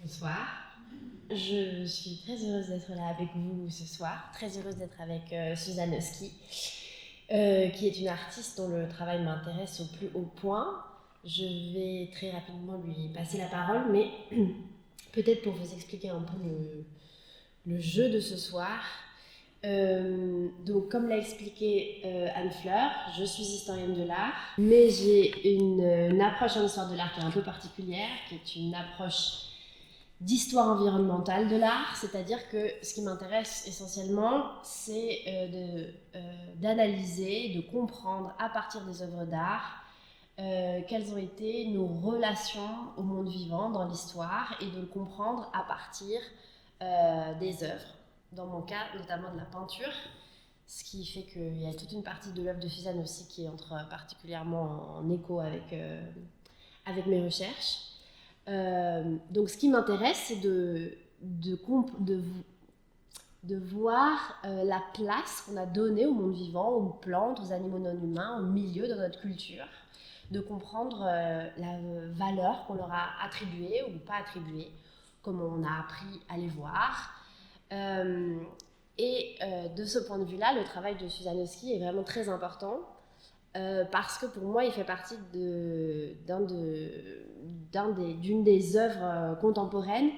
Bonsoir. Je suis très heureuse d'être là avec vous ce soir, très heureuse d'être avec Suzanne Oski, qui est une artiste dont le travail m'intéresse au plus haut point. Je vais très rapidement lui passer la parole, mais peut-être pour vous expliquer un peu le jeu de ce soir. Donc, comme l'a expliqué Anne Fleur, je suis historienne de l'art, mais j'ai une approche en histoire de l'art qui est un peu particulière, qui est une approche d'histoire environnementale de l'art, c'est-à-dire que ce qui m'intéresse essentiellement, c'est d'analyser, de comprendre à partir des œuvres d'art quelles ont été nos relations au monde vivant dans l'histoire et de le comprendre à partir des œuvres. Dans mon cas, notamment de la peinture, ce qui fait qu'il y a toute une partie de l'œuvre de Suzanne aussi qui entre particulièrement en écho avec mes recherches. Donc ce qui m'intéresse, c'est de voir la place qu'on a donnée au monde vivant, aux plantes, aux animaux non humains, au milieu de notre culture, de comprendre la valeur qu'on leur a attribuée ou pas attribuée, comme on a appris à les voir. De ce point de vue-là, le travail de Suzanne Oski est vraiment très important. Parce que pour moi, il fait partie d'une des œuvres contemporaines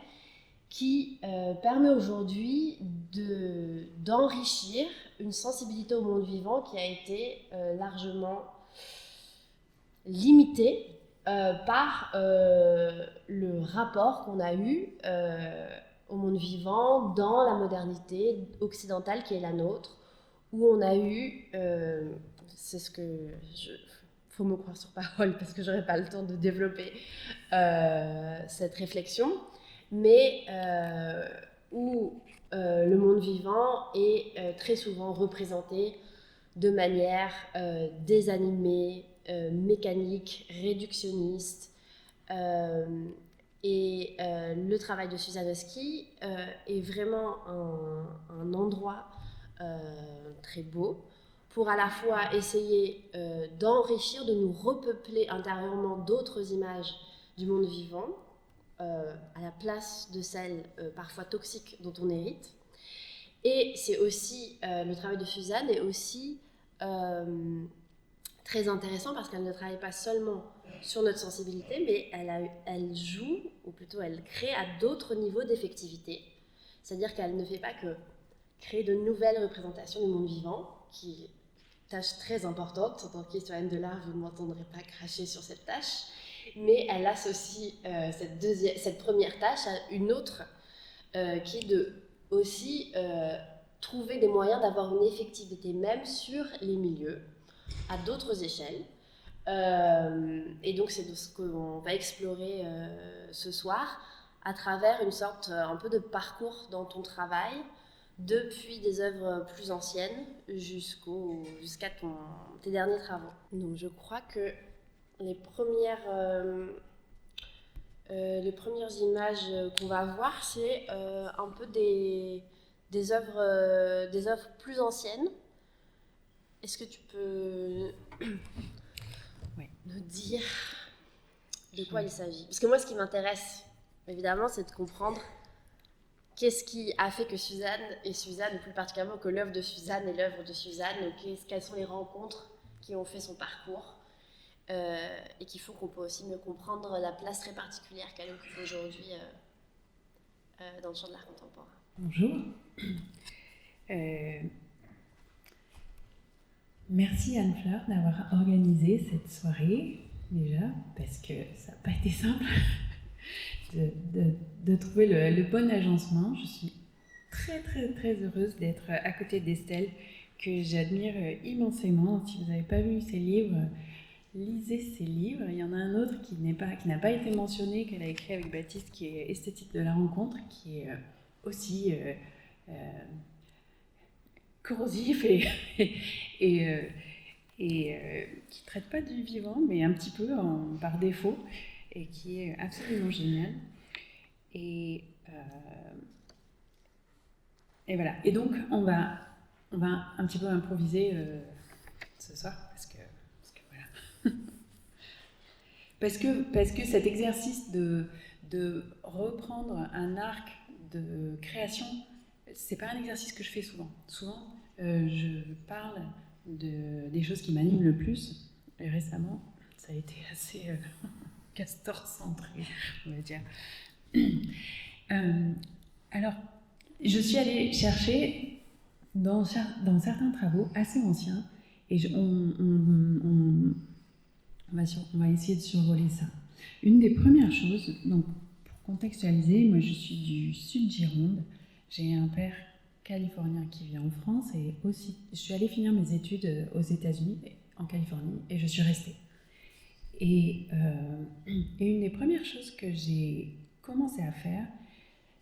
qui permet aujourd'hui d'enrichir une sensibilité au monde vivant qui a été largement limitée par le rapport qu'on a eu au monde vivant dans la modernité occidentale qui est la nôtre, où on a eu... c'est ce que faut me croire sur parole parce que j'aurai pas le temps de développer cette réflexion, mais où le monde vivant est très souvent représenté de manière désanimée, mécanique, réductionniste. Le travail de Suzanne Oski est vraiment un endroit très beau pour à la fois essayer d'enrichir, de nous repeupler intérieurement d'autres images du monde vivant, à la place de celles parfois toxiques dont on hérite. Et c'est aussi, le travail de Suzanne est aussi très intéressant parce qu'elle ne travaille pas seulement sur notre sensibilité, mais elle joue, ou plutôt elle crée à d'autres niveaux d'effectivité. C'est-à-dire qu'elle ne fait pas que créer de nouvelles représentations du monde vivant, qui est tâche très importante. En tant qu'historienne de l'art, vous ne m'entendrez pas cracher sur cette tâche, mais elle associe cette première tâche à une autre qui est de aussi trouver des moyens d'avoir une effectivité même sur les milieux à d'autres échelles. Et donc c'est de ce qu'on va explorer ce soir à travers une sorte un peu de parcours dans ton travail, depuis des œuvres plus anciennes jusqu'à tes derniers travaux. Donc je crois que les premières images qu'on va voir, c'est un peu des œuvres plus anciennes. Est-ce que tu peux nous dire de quoi il s'agit? Parce que moi, ce qui m'intéresse, évidemment, c'est de comprendre qu'est-ce qui a fait que Suzanne, ou plus particulièrement que l'œuvre de Suzanne est l'œuvre de Suzanne, quelles sont les rencontres qui ont fait son parcours et qui font qu'on peut aussi mieux comprendre la place très particulière qu'elle occupe aujourd'hui dans le champ de l'art contemporain. Bonjour. Merci Anne-Fleur d'avoir organisé cette soirée, déjà, parce que ça n'a pas été simple de trouver le bon agencement. Je suis très très très heureuse d'être à côté d'Estelle, que j'admire immensément. Si vous n'avez pas vu ses livres, lisez ses livres. Il y en a un autre qui n'a pas été mentionné, qu'elle a écrit avec Baptiste, qui est Esthétique de la rencontre, qui est aussi corrosif et qui traite pas du vivant, mais un petit peu par défaut, et qui est absolument génial. Et voilà. Et donc on va un petit peu improviser ce soir parce que voilà. parce que cet exercice de de reprendre un arc de création, c'est pas un exercice que je fais souvent. Souvent, je parle des choses qui m'animent le plus. Et récemment, ça a été assez castor-centré, on va dire. Alors, je suis allée chercher dans certains travaux assez anciens, et on va essayer de survoler ça. Une des premières choses, donc pour contextualiser, moi je suis du sud Gironde, j'ai un père californien qui vit en France, et aussi je suis allée finir mes études aux États-Unis, en Californie, et je suis restée. Et une des premières choses que j'ai commencé à faire,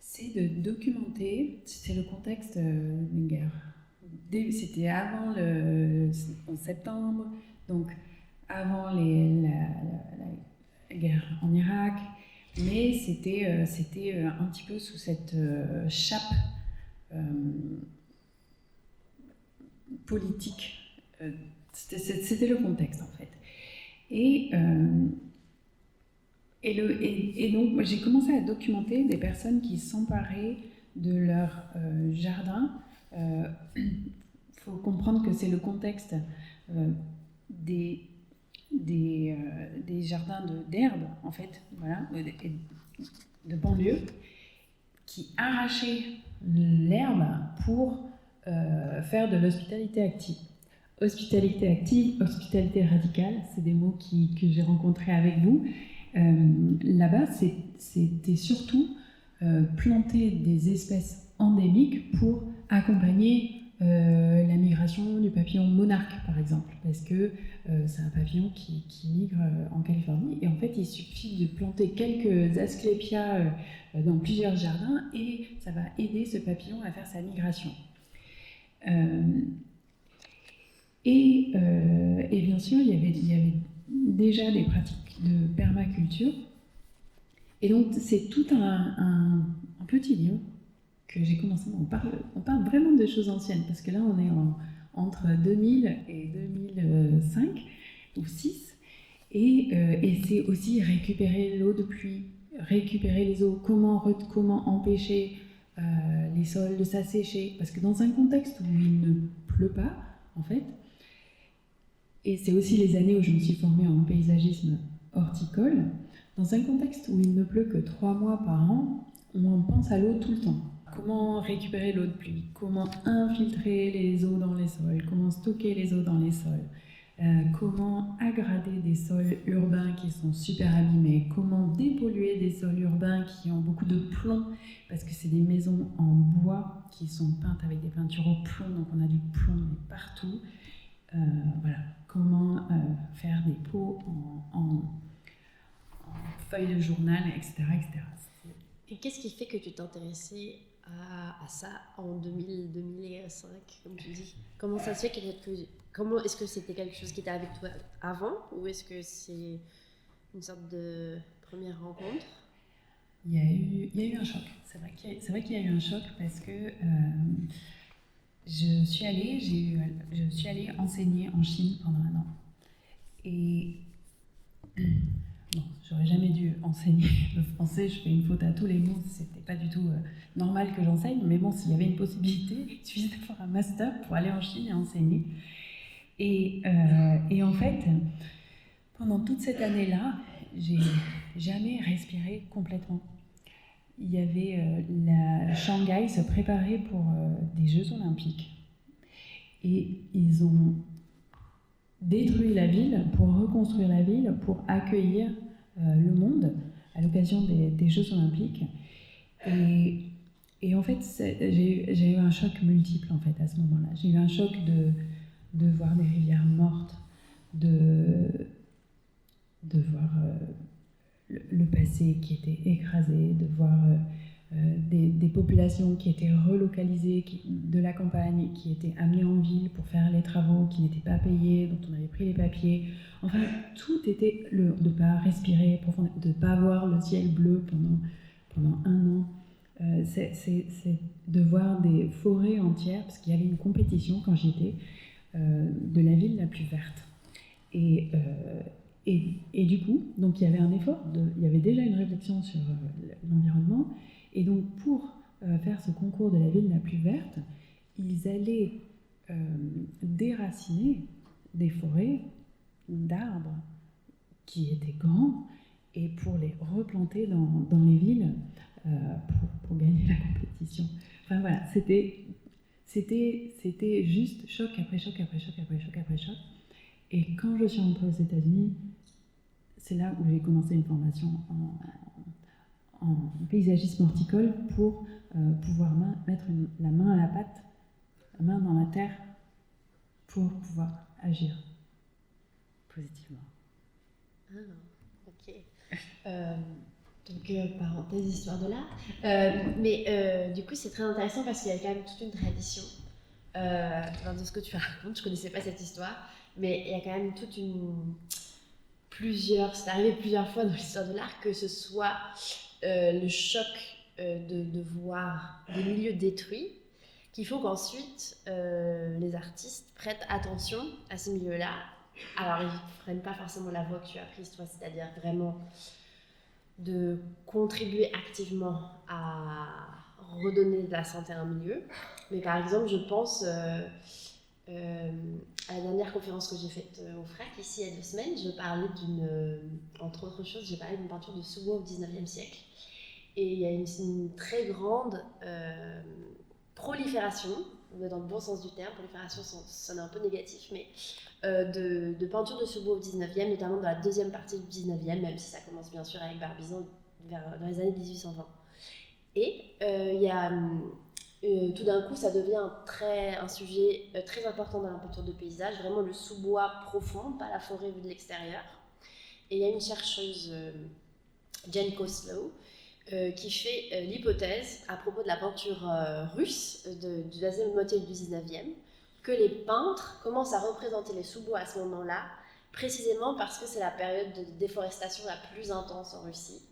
c'est de documenter, c'est le contexte des guerres. C'était avant le 11 septembre, donc avant la guerre en Irak, mais c'était un petit peu sous cette chape politique. C'était le contexte en fait. Et donc, moi, j'ai commencé à documenter des personnes qui s'emparaient de leur jardin. Faut comprendre que c'est le contexte des jardins d'herbe, en fait, voilà, de banlieue, qui arrachaient l'herbe pour faire de l'hospitalité active. Hospitalité active, hospitalité radicale, c'est des mots que j'ai rencontrés avec vous. Là-bas, c'était surtout planter des espèces endémiques pour accompagner la migration du papillon monarque, par exemple, parce que c'est un papillon qui migre en Californie, et en fait, il suffit de planter quelques asclépias dans plusieurs jardins, et ça va aider ce papillon à faire sa migration. Et bien sûr, il y avait déjà des pratiques de permaculture. Et donc, c'est tout un petit livre que j'ai commencé. On parle vraiment de choses anciennes, parce que là, on est entre 2000 et 2005 ou 6. Et c'est aussi récupérer l'eau de pluie, récupérer les eaux, comment empêcher les sols de s'assécher. Parce que dans un contexte où il ne pleut pas, en fait, et c'est aussi les années où je me suis formée en paysagisme horticole, dans un contexte où il ne pleut que 3 mois par an, on pense à l'eau tout le temps. Comment récupérer l'eau de pluie, comment infiltrer les eaux dans les sols, comment stocker les eaux dans les sols, comment agrader des sols urbains qui sont super abîmés, comment dépolluer des sols urbains qui ont beaucoup de plomb, parce que c'est des maisons en bois qui sont peintes avec des peintures au plomb, donc on a du plomb partout. Voilà, comment faire des pots en feuilles de journal, etc. etc. Et qu'est-ce qui fait que tu t'intéressais à ça en 2005, comme tu dis? Comment ça se fait est-ce que c'était quelque chose qui était avec toi avant, ou est-ce que c'est une sorte de première rencontre? Il y a eu un choc. C'est vrai qu'il y a eu un choc, parce que je suis allée enseigner en Chine pendant 1 an. Et bon, j'aurais jamais dû enseigner le français, je fais une faute à tous les mots, c'était pas du tout normal que j'enseigne, mais bon, s'il y avait une possibilité, il suffisait de faire un master pour aller en Chine et enseigner. Et en fait, pendant toute cette année-là, j'ai jamais respiré complètement. Il y avait Shanghai se préparait pour des Jeux Olympiques, et ils ont détruit la ville pour reconstruire la ville, pour accueillir le monde à l'occasion des Jeux Olympiques. Et en fait, j'ai eu un choc multiple en fait à ce moment-là. J'ai eu un choc de voir des rivières mortes, de voir le passé qui était écrasé, de voir des populations qui étaient relocalisées de la campagne, qui étaient amenées en ville pour faire les travaux, qui n'étaient pas payés, dont on avait pris les papiers. Enfin, tout était de ne pas respirer profondément, de ne pas voir le ciel bleu pendant 1 an. C'est de voir des forêts entières, parce qu'il y avait une compétition quand j'y étais, de la ville la plus verte. Et Et du coup, donc il y avait un effort, il y avait déjà une réflexion sur l'environnement. Et donc pour faire ce concours de la ville la plus verte, ils allaient déraciner des forêts d'arbres qui étaient grands et pour les replanter dans les villes pour gagner la compétition. Enfin voilà, c'était juste choc après choc après choc après choc après choc. Et quand je suis rentrée aux États-Unis, c'est là où j'ai commencé une formation en paysagisme horticole pour pouvoir mettre la main à la pâte, la main dans la terre, pour pouvoir agir positivement. Ah, ok. Parenthèse histoire de l'art. Mais du coup, c'est très intéressant parce qu'il y a quand même toute une tradition. De ce que tu racontes, je connaissais pas cette histoire, mais il y a quand même c'est arrivé plusieurs fois dans l'histoire de l'art que ce soit le choc de voir des milieux détruits qu'il faut qu'ensuite les artistes prêtent attention à ces milieux-là. Alors, ils ne prennent pas forcément la voie que tu as prise, toi, c'est-à-dire vraiment de contribuer activement à redonner de la santé à un milieu. Mais par exemple, je pense à la dernière conférence que j'ai faite au FRAC, ici, il y a 2 semaines, je parlais entre autres choses, j'ai parlé d'une peinture de Subo au 19e siècle. Et il y a une très grande prolifération, dans le bon sens du terme, prolifération sonne un peu négatif, mais de peinture de Subo au 19e, notamment dans la deuxième partie du 19e, même si ça commence bien sûr avec Barbizon dans les années 1820. Et il y a tout d'un coup, ça devient un sujet très important dans la peinture de paysage, vraiment le sous-bois profond, pas la forêt vue de l'extérieur. Et il y a une chercheuse, Jane Koslow, qui fait l'hypothèse à propos de la peinture russe de la deuxième moitié du 19e, que les peintres commencent à représenter les sous-bois à ce moment-là, précisément parce que c'est la période de déforestation la plus intense en Russie,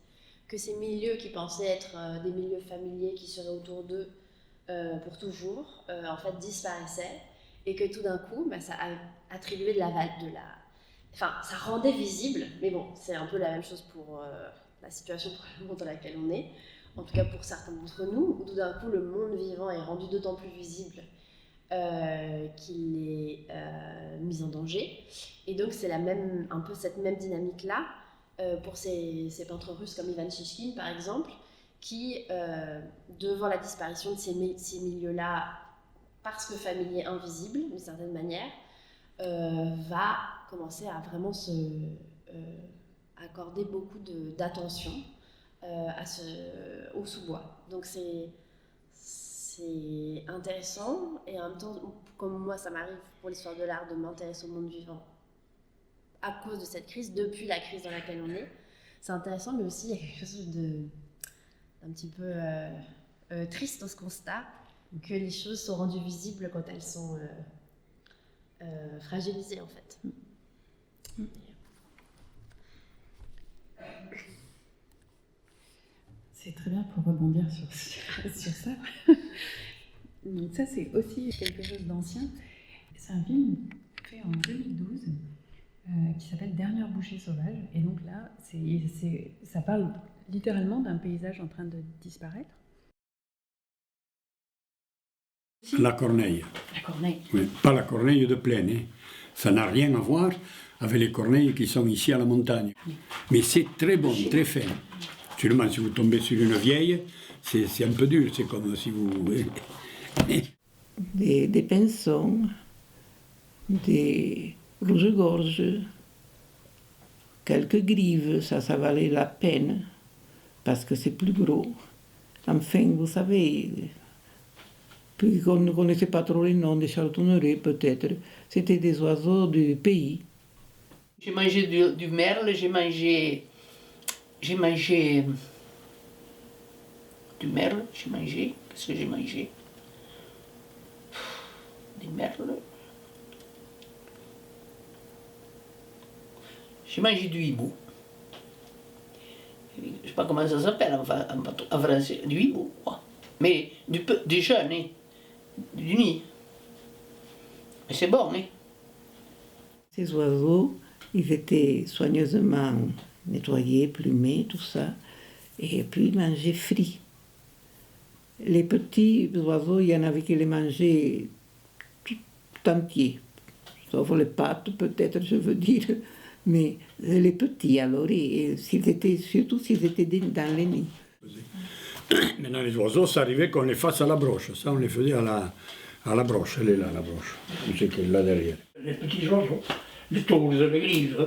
que ces milieux qui pensaient être des milieux familiers qui seraient autour d'eux pour toujours, en fait disparaissaient, et que tout d'un coup, ça a attribué Enfin, ça rendait visible, mais bon, c'est un peu la même chose pour la situation probablement dans laquelle on est, en tout cas pour certains d'entre nous, où tout d'un coup le monde vivant est rendu d'autant plus visible qu'il est mis en danger. Et donc c'est un peu cette même dynamique-là pour ces peintres russes comme Ivan Shishkin par exemple, qui, devant la disparition de ces milieux-là, parce que familiers invisibles d'une certaine manière, va commencer à vraiment accorder beaucoup d'attention au sous-bois. Donc c'est intéressant, et en même temps, comme moi ça m'arrive pour l'histoire de l'art de m'intéresser au monde vivant à cause de cette crise, depuis la crise dans laquelle on est, c'est intéressant, mais aussi il y a quelque chose d'un petit peu triste dans ce constat que les choses sont rendues visibles quand elles sont fragilisées en fait. C'est très bien pour rebondir sur ça. Donc ça, c'est aussi quelque chose d'ancien. C'est un film fait en 2012 qui s'appelle Dernière bouchée sauvage. Et donc là, ça parle littéralement d'un paysage en train de disparaître. La Corneille. La Corneille. Oui, pas la Corneille de plaine. Hein. Ça n'a rien à voir avec les corneilles qui sont ici à la montagne. Mais c'est très bon, très fin. Seulement, si vous tombez sur une vieille, c'est un peu dur. C'est comme si vous... Des pinsons, des rouge-gorge, quelques grives, ça valait la peine, parce que c'est plus gros. Enfin, vous savez, puis qu'on ne connaissait pas trop les noms des charlotonneret, peut-être. C'était des oiseaux du pays. J'ai mangé du merle, j'ai mangé du merle, qu'est-ce que j'ai mangé? Des merles. J'ai mangé du hibou. Je ne sais pas comment ça s'appelle en français, du hibou, quoi. Mais du jeune, hein, du nid. Mais c'est bon, hein. Ces oiseaux, Ils étaient soigneusement nettoyés, plumés, tout ça. Et puis ils mangeaient frits. Les petits oiseaux, il y en avait qui les mangeaient tout entiers. Sauf les pattes, peut-être, je veux dire. Mais les petits, alors, surtout s'ils étaient dans les nids. Maintenant, les oiseaux, ça arrivait qu'on les fasse à la broche. Ça, on les faisait à la broche. Elle est là, la broche. Tu sais qu'elle est là derrière. Les petits oiseaux, les tours, les grives.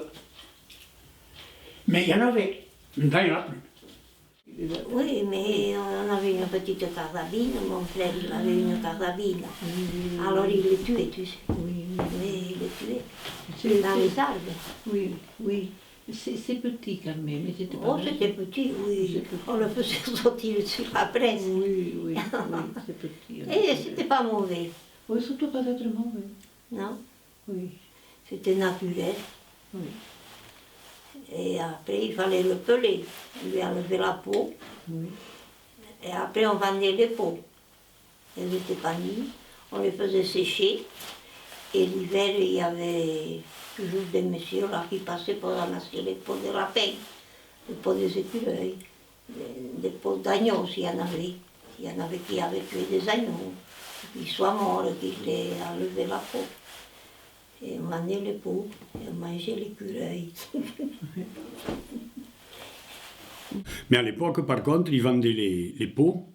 Mais il y en avait. Maintenant, il n'y en a plus. Oui, mais on avait une petite carabine, mon frère il avait une carabine. Alors il les tuait, tu sais. Oui, il les tuait. Dans les arbres. Oui, oui. C'est petit quand même. Mais c'était pas Oh, c'était petit, oui. On le faisait sortir sur la presse. Oui, oui, oui, c'est petit. Et c'était pas mauvais, Oui, surtout pas d'être mauvais. non? Oui, C'était naturel. oui. Et après, il fallait le peler. On lui enlevait la peau. Oui. Et après, on vendait les peaux. Elles étaient pas nues. On les faisait sécher. Et l'hiver, il y avait toujours des messieurs là qui passaient pour ramasser les peaux de lapin, les peaux des écureuils, des peaux d'agneaux s'il y en avait. Il y en avait qui avaient tué des agneaux, qui soient morts, qui les enlevaient la peau. Et on vendait les peaux, et on mangeait l'écureuil. Mais à l'époque, par contre, ils vendaient les peaux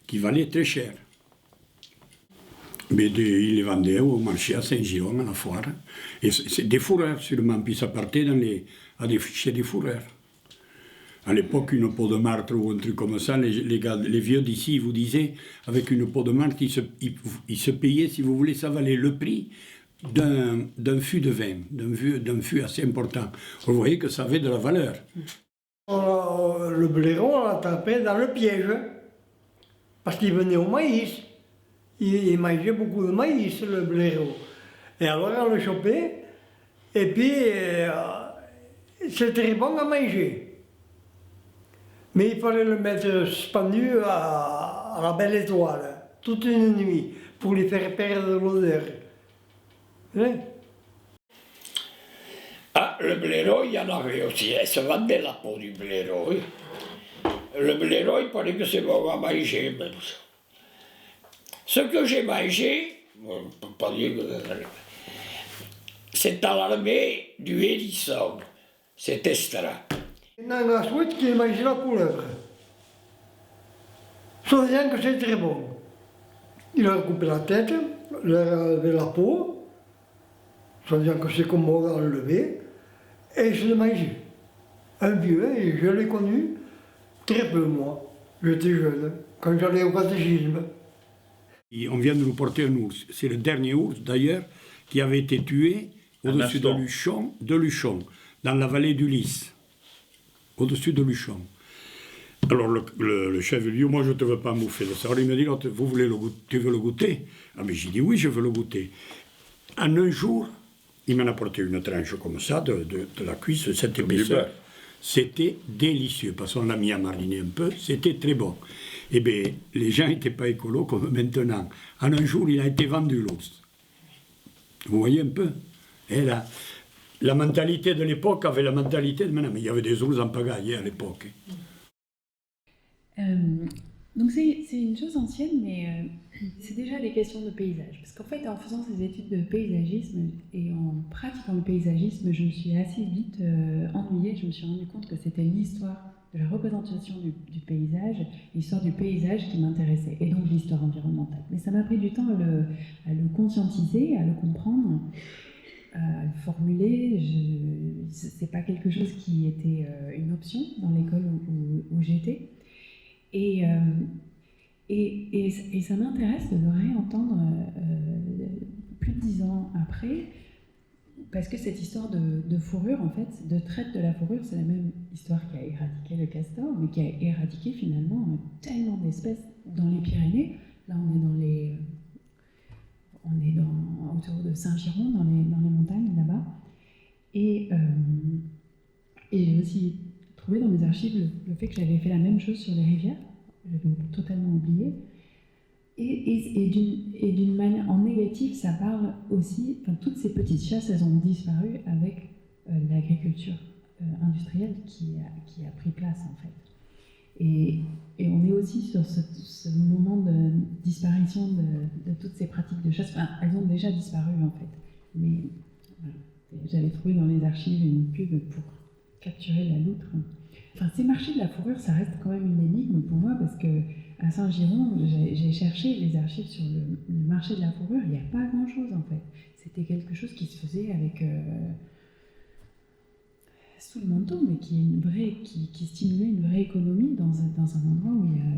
qui valaient très cher. Mais ils les vendaient au marché à Saint-Giron, à la foire. Et c'est des fourreurs sûrement, puis ça partait chez des fourreurs. À l'époque, une peau de martre ou un truc comme ça, les vieux d'ici vous disaient, avec une peau de martre, ils se payaient, si vous voulez, ça valait le prix d'un fût de vin, d'un fût assez important. Vous voyez que ça avait de la valeur. Le blaireau, on l'attrapait dans le piège, parce qu'il venait au maïs. Il mangeait beaucoup de maïs, le blaireau. Et alors on le chopait, et puis c'était très bon à manger. Mais il fallait le mettre suspendu à la belle étoile, toute une nuit, pour lui faire perdre l'odeur. Hein? Ah, le blaireau, il y en avait aussi. Elle se vendait la peau du blaireau. Oui. Le blaireau, il paraît que c'est bon à manger. Mais ce que j'ai mangé, on ne peut pas dire que c'est à l'armée du hérisson. C'est extra. Il y en a ensuite qui mangeait la couleuvre. Soi-disant que c'est très bon. Il leur coupait la tête, leur enlevait la peau, soi-disant que c'est commode à enlever, et il se le mangeait. Un vieux, et je l'ai connu très peu, moi. J'étais jeune, quand j'allais au catéchisme. Et on vient de nous porter un ours. C'est le dernier ours, d'ailleurs, qui avait été tué au-dessus de Luchon, dans la vallée du Lys, au-dessus de Luchon. Alors le chef lui dit, moi je ne te veux pas bouffer de ça. Alors il me dit, vous voulez le goûter, tu veux le goûter? Ah mais j'ai dit, oui, je veux le goûter. En un jour, il m'en a apporté une tranche comme ça, de la cuisse, cette épaisseur. C'était délicieux, parce qu'on l'a mis à mariner un peu, c'était très bon. Eh bien, les gens n'étaient pas écolos comme maintenant. En un jour, il a été vendu l'ours. Vous voyez un peu? Et la mentalité de l'époque avait la mentalité de maintenant. Mais il y avait des ours en pagaille à l'époque. Donc c'est une chose ancienne, mais c'est déjà des questions de paysage. Parce qu'en fait, en faisant ces études de paysagisme et en pratiquant le paysagisme, je me suis assez vite ennuyée. Je me suis rendu compte que c'était l'histoire de la représentation du paysage, l'histoire du paysage qui m'intéressait, et donc l'histoire environnementale. Mais ça m'a pris du temps à le conscientiser, à le comprendre, à le formuler. C'est pas quelque chose qui était une option dans l'école où j'étais. Et ça m'intéresse de le réentendre plus de 10 ans après, parce que cette histoire de fourrure, en fait, de traite de la fourrure, c'est la même histoire qui a éradiqué le castor, mais qui a éradiqué finalement tellement d'espèces dans les Pyrénées. Là, on est autour de Saint-Giron, dans les montagnes là-bas. Et j'ai aussi trouvé dans mes archives le fait que j'avais fait la même chose sur les rivières. J'avais totalement oublié. Et d'une manière en négatif, ça parle aussi, enfin, toutes ces petites chasses, elles ont disparu avec l'agriculture industrielle qui a pris place en fait. Et on est aussi sur ce moment de disparition de toutes ces pratiques de chasse. Enfin, elles ont déjà disparu en fait. Mais voilà. J'avais trouvé dans les archives une pub pour capturer la loutre. Enfin, ces marchés de la fourrure, ça reste quand même une énigme pour moi parce que à Saint-Giron, j'ai cherché les archives sur le marché de la fourrure, il n'y a pas grand-chose en fait. C'était quelque chose qui se faisait avec sous le manteau, mais qui stimulait une vraie économie dans un endroit où il y a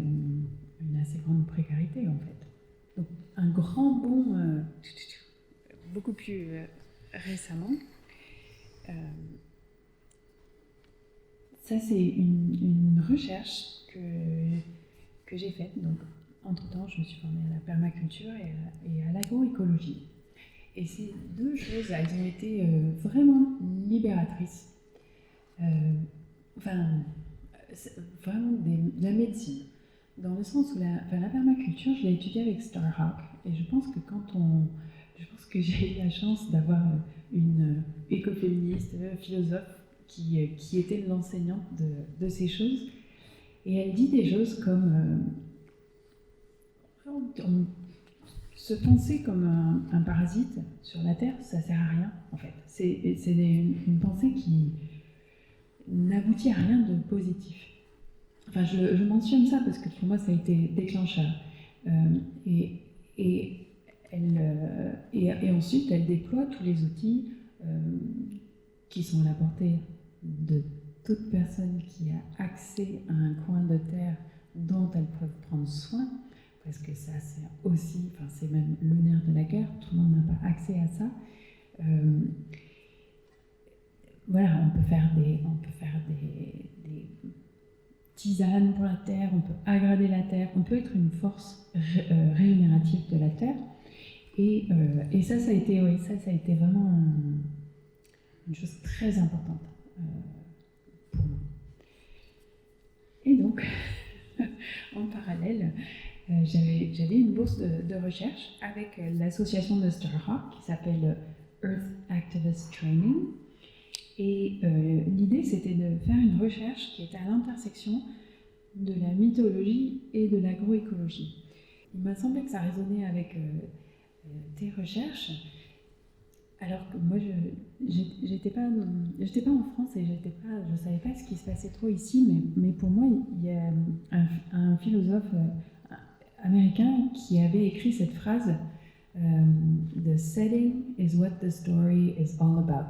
une assez grande précarité en fait. Donc un grand bond beaucoup plus récemment. Ça c'est une recherche que j'ai faite. Donc entre-temps, je me suis formée à la permaculture et à l'agroécologie. Et ces deux choses, elles ont été vraiment libératrices. Vraiment de la médecine. Dans le sens où la permaculture, je l'ai étudiée avec Starhawk. Et je pense que j'ai eu la chance d'avoir une écoféministe, philosophe, qui était l'enseignante de ces choses. Et elle dit des choses comme se penser comme un parasite sur la Terre, ça sert à rien en fait. C'est une pensée qui n'aboutit à rien de positif. Enfin, je mentionne ça parce que pour moi ça a été déclencheur. Et ensuite elle déploie tous les outils qui sont à la portée de toute personne qui a accès à un coin de terre dont elles peuvent prendre soin, parce que ça c'est aussi, enfin c'est même le nerf de la guerre, tout le monde n'a pas accès à ça. Voilà, on peut faire des tisanes pour la terre, on peut aggrader la terre, on peut être une force régénérative de la terre. Et ça a été vraiment une chose très importante pour moi. Et donc, en parallèle, j'avais une bourse de recherche avec l'association de Starhawk qui s'appelle Earth Activist Training. Et l'idée, c'était de faire une recherche qui était à l'intersection de la mythologie et de l'agroécologie. Il m'a semblé que ça résonnait avec tes recherches, alors que moi, j'étais pas en France et je savais pas ce qui se passait trop ici, mais pour moi, il y a un philosophe américain qui avait écrit cette phrase « The setting is what the story is all about ».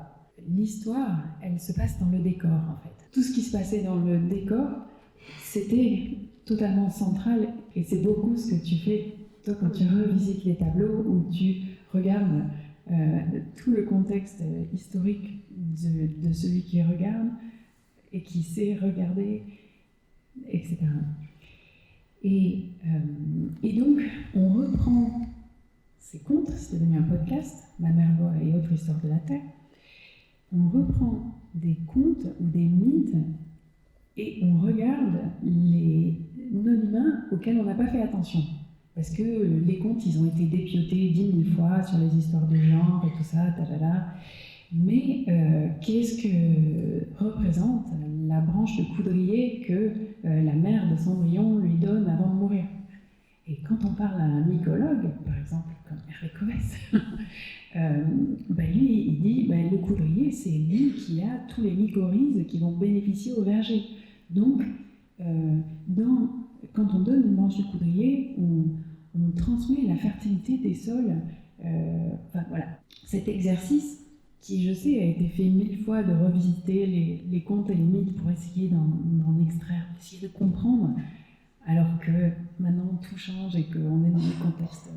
L'histoire, elle se passe dans le décor, en fait. Tout ce qui se passait dans le décor, c'était totalement central, et c'est beaucoup ce que tu fais, toi, quand tu revisites les tableaux, où tu regardes tout le contexte historique de celui qui regarde, et qui sait regarder, etc. Et donc, on reprend ces contes, c'est devenu un podcast, Ma mère bois et autres histoires de la Terre. On reprend des contes ou des mythes et on regarde les non-humains auxquels on n'a pas fait attention. Parce que les contes, ils ont été dépiotés 10 000 fois sur les histoires de genre et tout ça, talala. Mais qu'est-ce que représente la branche de coudrier que la mère de Cendrillon lui donne avant de mourir? Et quand on parle à un mycologue, par exemple, comme Hervé Covès, lui, il dit le coudrier, c'est lui qui a tous les mycorhizes qui vont bénéficier au verger. Donc, quand on donne une branche de coudrier, on transmet la fertilité des sols. Voilà. Cet exercice, qui, je sais, a été fait 1000 fois, de revisiter les contes et les mythes pour essayer d'en extraire, d'essayer de comprendre, alors que maintenant tout change et qu'on est dans des contextes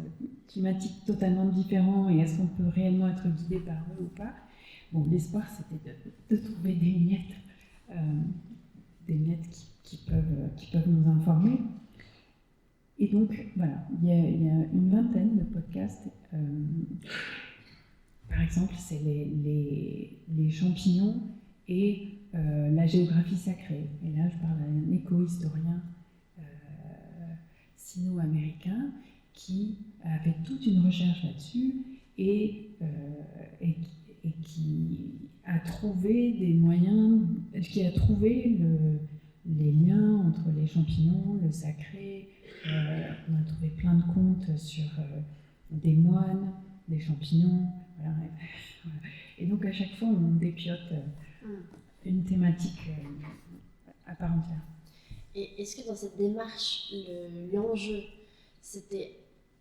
climatiques totalement différents, et est-ce qu'on peut réellement être guidé par eux ou pas? Bon, l'espoir, c'était de trouver des miettes qui peuvent nous informer. Et donc, voilà, il y a une vingtaine de podcasts. Par exemple, c'est les champignons et la géographie sacrée. Et là, je parle à un éco-historien sino-américain qui a fait toute une recherche là-dessus et qui a trouvé des moyens, qui a trouvé les liens entre les champignons, le sacré. On a trouvé plein de contes sur des moines, des champignons. Voilà. Et donc à chaque fois, on dépiote une thématique à part entière. Et est-ce que dans cette démarche, l'enjeu, c'était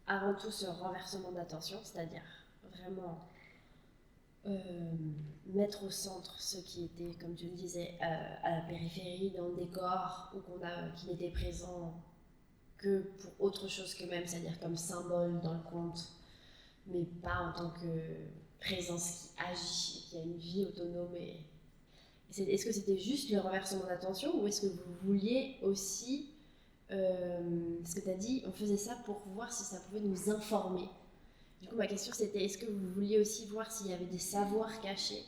avant tout ce renversement d'attention, c'est-à-dire vraiment mettre au centre ceux qui étaient, comme tu le disais, à la périphérie, dans le décor, ou qui n'étaient présents que pour autre chose qu'eux-mêmes, c'est-à-dire comme symbole dans le conte, mais pas en tant que présence qui agit, qui a une vie autonome. Est-ce que c'était juste le renversement d'attention, ou est-ce que vous vouliez aussi, ce que tu as dit, on faisait ça pour voir si ça pouvait nous informer? Du coup, ma question c'était, est-ce que vous vouliez aussi voir s'il y avait des savoirs cachés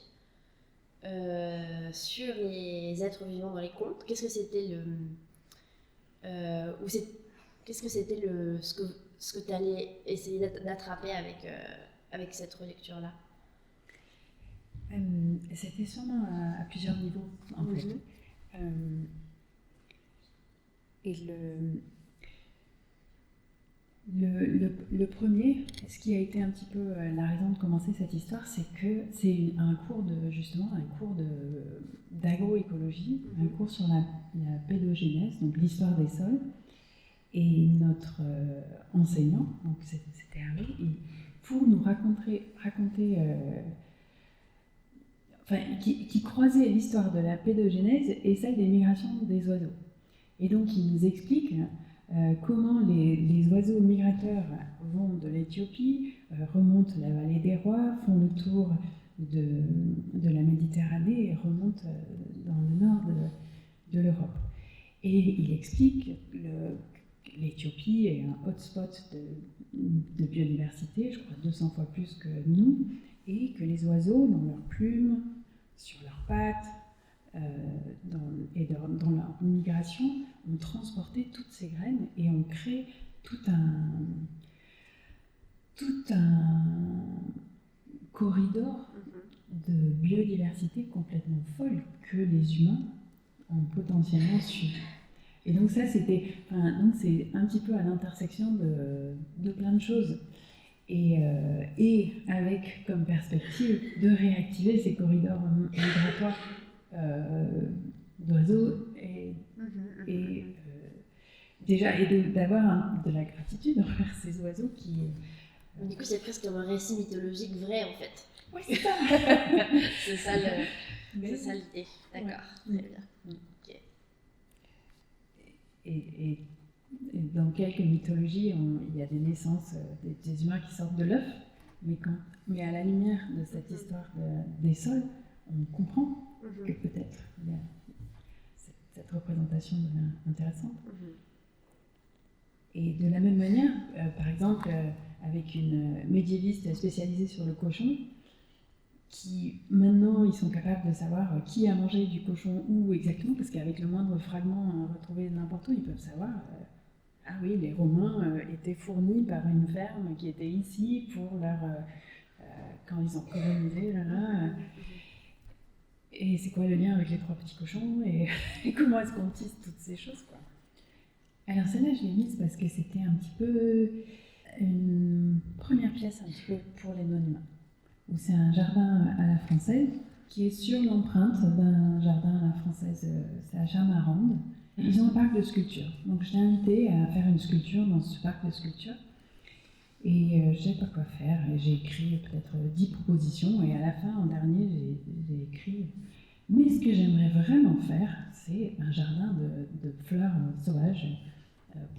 sur les êtres vivants dans les contes? Qu'est-ce que c'était ce que tu allais essayer d'attraper avec cette relecture-là? C'était sûrement à plusieurs niveaux, en fait. Et le premier, ce qui a été un petit peu la raison de commencer cette histoire, c'est que c'est un cours d'agroécologie, un cours sur la pédogénèse, donc l'histoire des sols. Et notre enseignant, donc c'était Harry, pour nous raconter qui croisait l'histoire de la pédogénèse et celle des migrations des oiseaux. Et donc il nous explique comment les oiseaux migrateurs vont de l'Éthiopie, remontent la vallée des rois, font le tour de la Méditerranée et remontent dans le nord de l'Europe. Et il explique l'Éthiopie est un hotspot de biodiversité, je crois 200 fois plus que nous, et que les oiseaux, dans leurs plumes, sur leurs pattes, dans leur migration, ont transporté toutes ces graines et ont créé tout un corridor de biodiversité complètement folle que les humains ont potentiellement suivi. Et donc ça, c'est un petit peu à l'intersection de plein de choses. Et avec comme perspective de réactiver ces corridors migratoires d'oiseaux déjà, et d'avoir de la gratitude envers ces oiseaux qui... Du coup, c'est presque comme un récit mythologique vrai, en fait. Oui, c'est ça. C'est ça l'idée. D'accord, très bien. Okay. Et dans quelques mythologies, il y a des naissances des humains qui sortent de l'œuf, mais à la lumière de cette histoire des sols, on comprend que peut-être il y a cette représentation devient intéressante. Et de la même manière, par exemple, avec une médiéviste spécialisée sur le cochon, qui maintenant ils sont capables de savoir qui a mangé du cochon où exactement, parce qu'avec le moindre fragment retrouvé n'importe où, ils peuvent savoir ah oui, les Romains étaient fournis par une ferme qui était ici pour leur quand ils ont colonisé et c'est quoi le lien avec les 3 petits cochons et comment est-ce qu'on tisse toutes ces choses, quoi. Alors celle-là je l'ai mise parce que c'était un petit peu une première pièce un petit peu pour les non-humains, où c'est un jardin à la française qui est sur l'empreinte d'un jardin à la française, c'est à Chamarande. Ils ont un parc de sculpture, donc je l'ai invité à faire une sculpture dans ce parc de sculpture. Et je ne savais pas quoi faire, et j'ai écrit peut-être 10 propositions, et à la fin, en dernier, j'ai écrit « Mais ce que j'aimerais vraiment faire, c'est un jardin de fleurs sauvages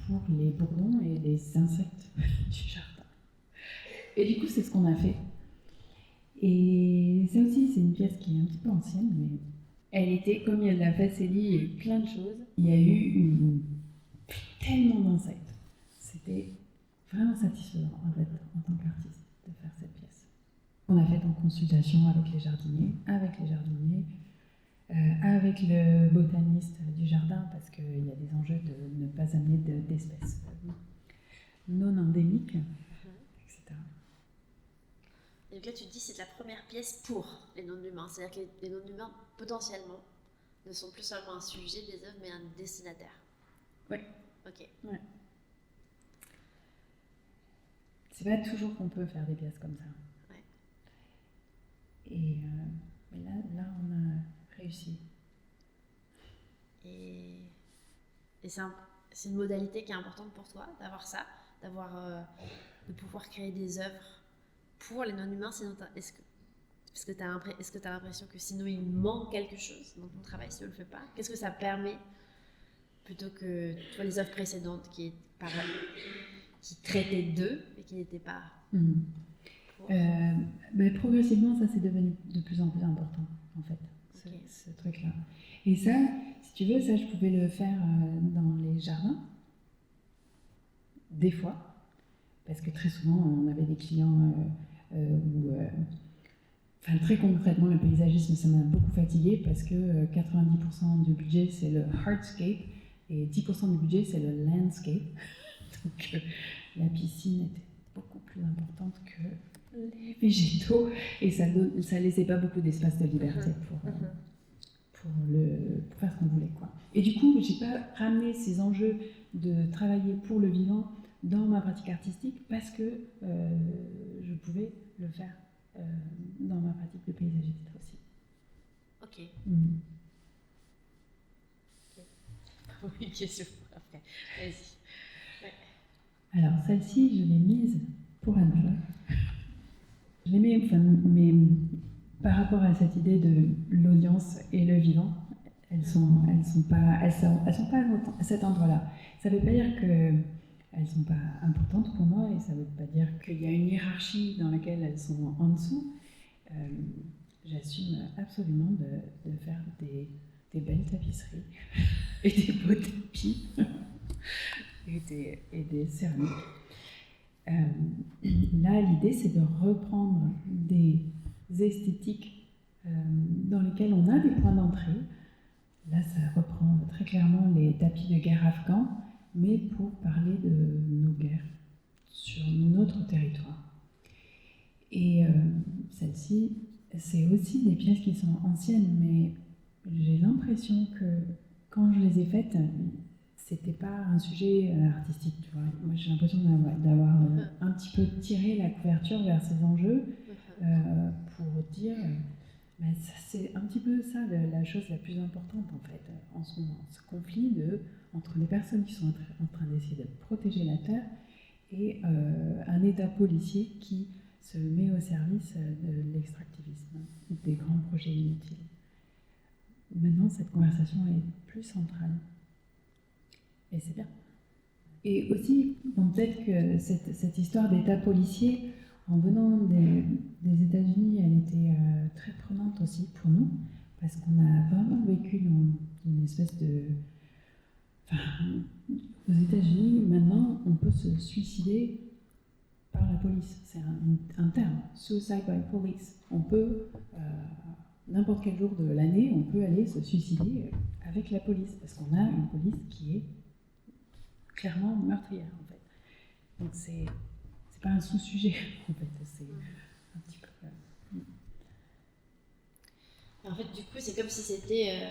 pour les bourdons et les insectes du jardin. » Et du coup, c'est ce qu'on a fait. Et ça aussi, c'est une pièce qui est un petit peu ancienne, mais elle était, comme il y a de la facélie et plein de choses, il y a eu tellement d'insectes. C'était vraiment satisfaisant, en fait, en tant qu'artiste, de faire cette pièce. On a fait en consultation avec les jardiniers, avec le botaniste du jardin, parce qu'il y a des enjeux de ne pas amener d'espèces non endémiques, etc. Et Donc là, tu te dis c'est la première pièce pour les non-humains. C'est-à-dire que les non-humains, potentiellement, ne sont plus seulement un sujet des œuvres, mais un destinataire. Oui. Ok. Ouais. C'est pas toujours qu'on peut faire des pièces comme ça. Ouais. Et mais là, on a réussi. Et c'est une modalité qui est importante pour toi, d'avoir ça, de pouvoir créer des œuvres pour les non-humains. Sinon, est-ce que tu as l'impression que sinon il manque quelque chose dans ton travail si tu ne le fais pas? Qu'est-ce que ça permet plutôt que les œuvres précédentes qui traitaient d'eux mais qui n'étaient pas Mais progressivement, ça c'est devenu de plus en plus important en fait, ce truc-là. Et ça, si tu veux, ça je pouvais le faire dans les jardins, des fois, parce que très souvent on avait des clients Enfin, très concrètement, le paysagisme, ça m'a beaucoup fatiguée parce que 90% du budget, c'est le hardscape et 10% du budget, c'est le landscape. Donc, la piscine était beaucoup plus importante que les végétaux et ça laissait pas beaucoup d'espace de liberté pour faire ce qu'on voulait, quoi. Et du coup, j'ai pas ramené ces enjeux de travailler pour le vivant dans ma pratique artistique parce que je pouvais le faire dans ma pratique de paysagiste aussi. Ok. Oui, question après. Vas-y. Ouais. Alors, celle-ci, je l'ai mise pour Anne-Fleur. Je l'ai mis, mais par rapport à cette idée de l'audience et le vivant, elles sont pas à cet endroit-là. Ça ne veut pas dire qu'elles sont pas importantes pour moi et ça ne veut pas dire qu'il y a une hiérarchie dans laquelle elles sont en dessous. J'assume absolument de faire des belles tapisseries et des beaux tapis et des céramiques. Là, l'idée, c'est de reprendre des esthétiques dans lesquelles on a des points d'entrée. Là, ça reprend très clairement les tapis de guerre afghans, mais pour parler de nos guerres sur notre territoire. Et celle-ci, c'est aussi des pièces qui sont anciennes, mais j'ai l'impression que quand je les ai faites, c'était pas un sujet artistique, tu vois. Moi, j'ai l'impression d'avoir un petit peu tiré la couverture vers ces enjeux pour dire, c'est un petit peu ça la chose la plus importante en fait en ce moment, ce conflit entre les personnes qui sont en train d'essayer de protéger la terre et un État policier qui se met au service de l'extractivisme, des grands projets inutiles. Maintenant, cette conversation est plus centrale. Et c'est bien. Et aussi, peut-être que cette histoire d'État policier, en venant des États-Unis, elle était très prenante aussi pour nous, parce qu'on a vraiment vécu dans une espèce de... Enfin, aux États-Unis, maintenant, on peut se suicider par la police. C'est un terme, suicide by police. On peut, n'importe quel jour de l'année, on peut aller se suicider avec la police, parce qu'on a une police qui est clairement meurtrière, en fait. Donc c'est pas un sous-sujet, en fait, c'est un petit peu... En fait, du coup, c'est comme si c'était...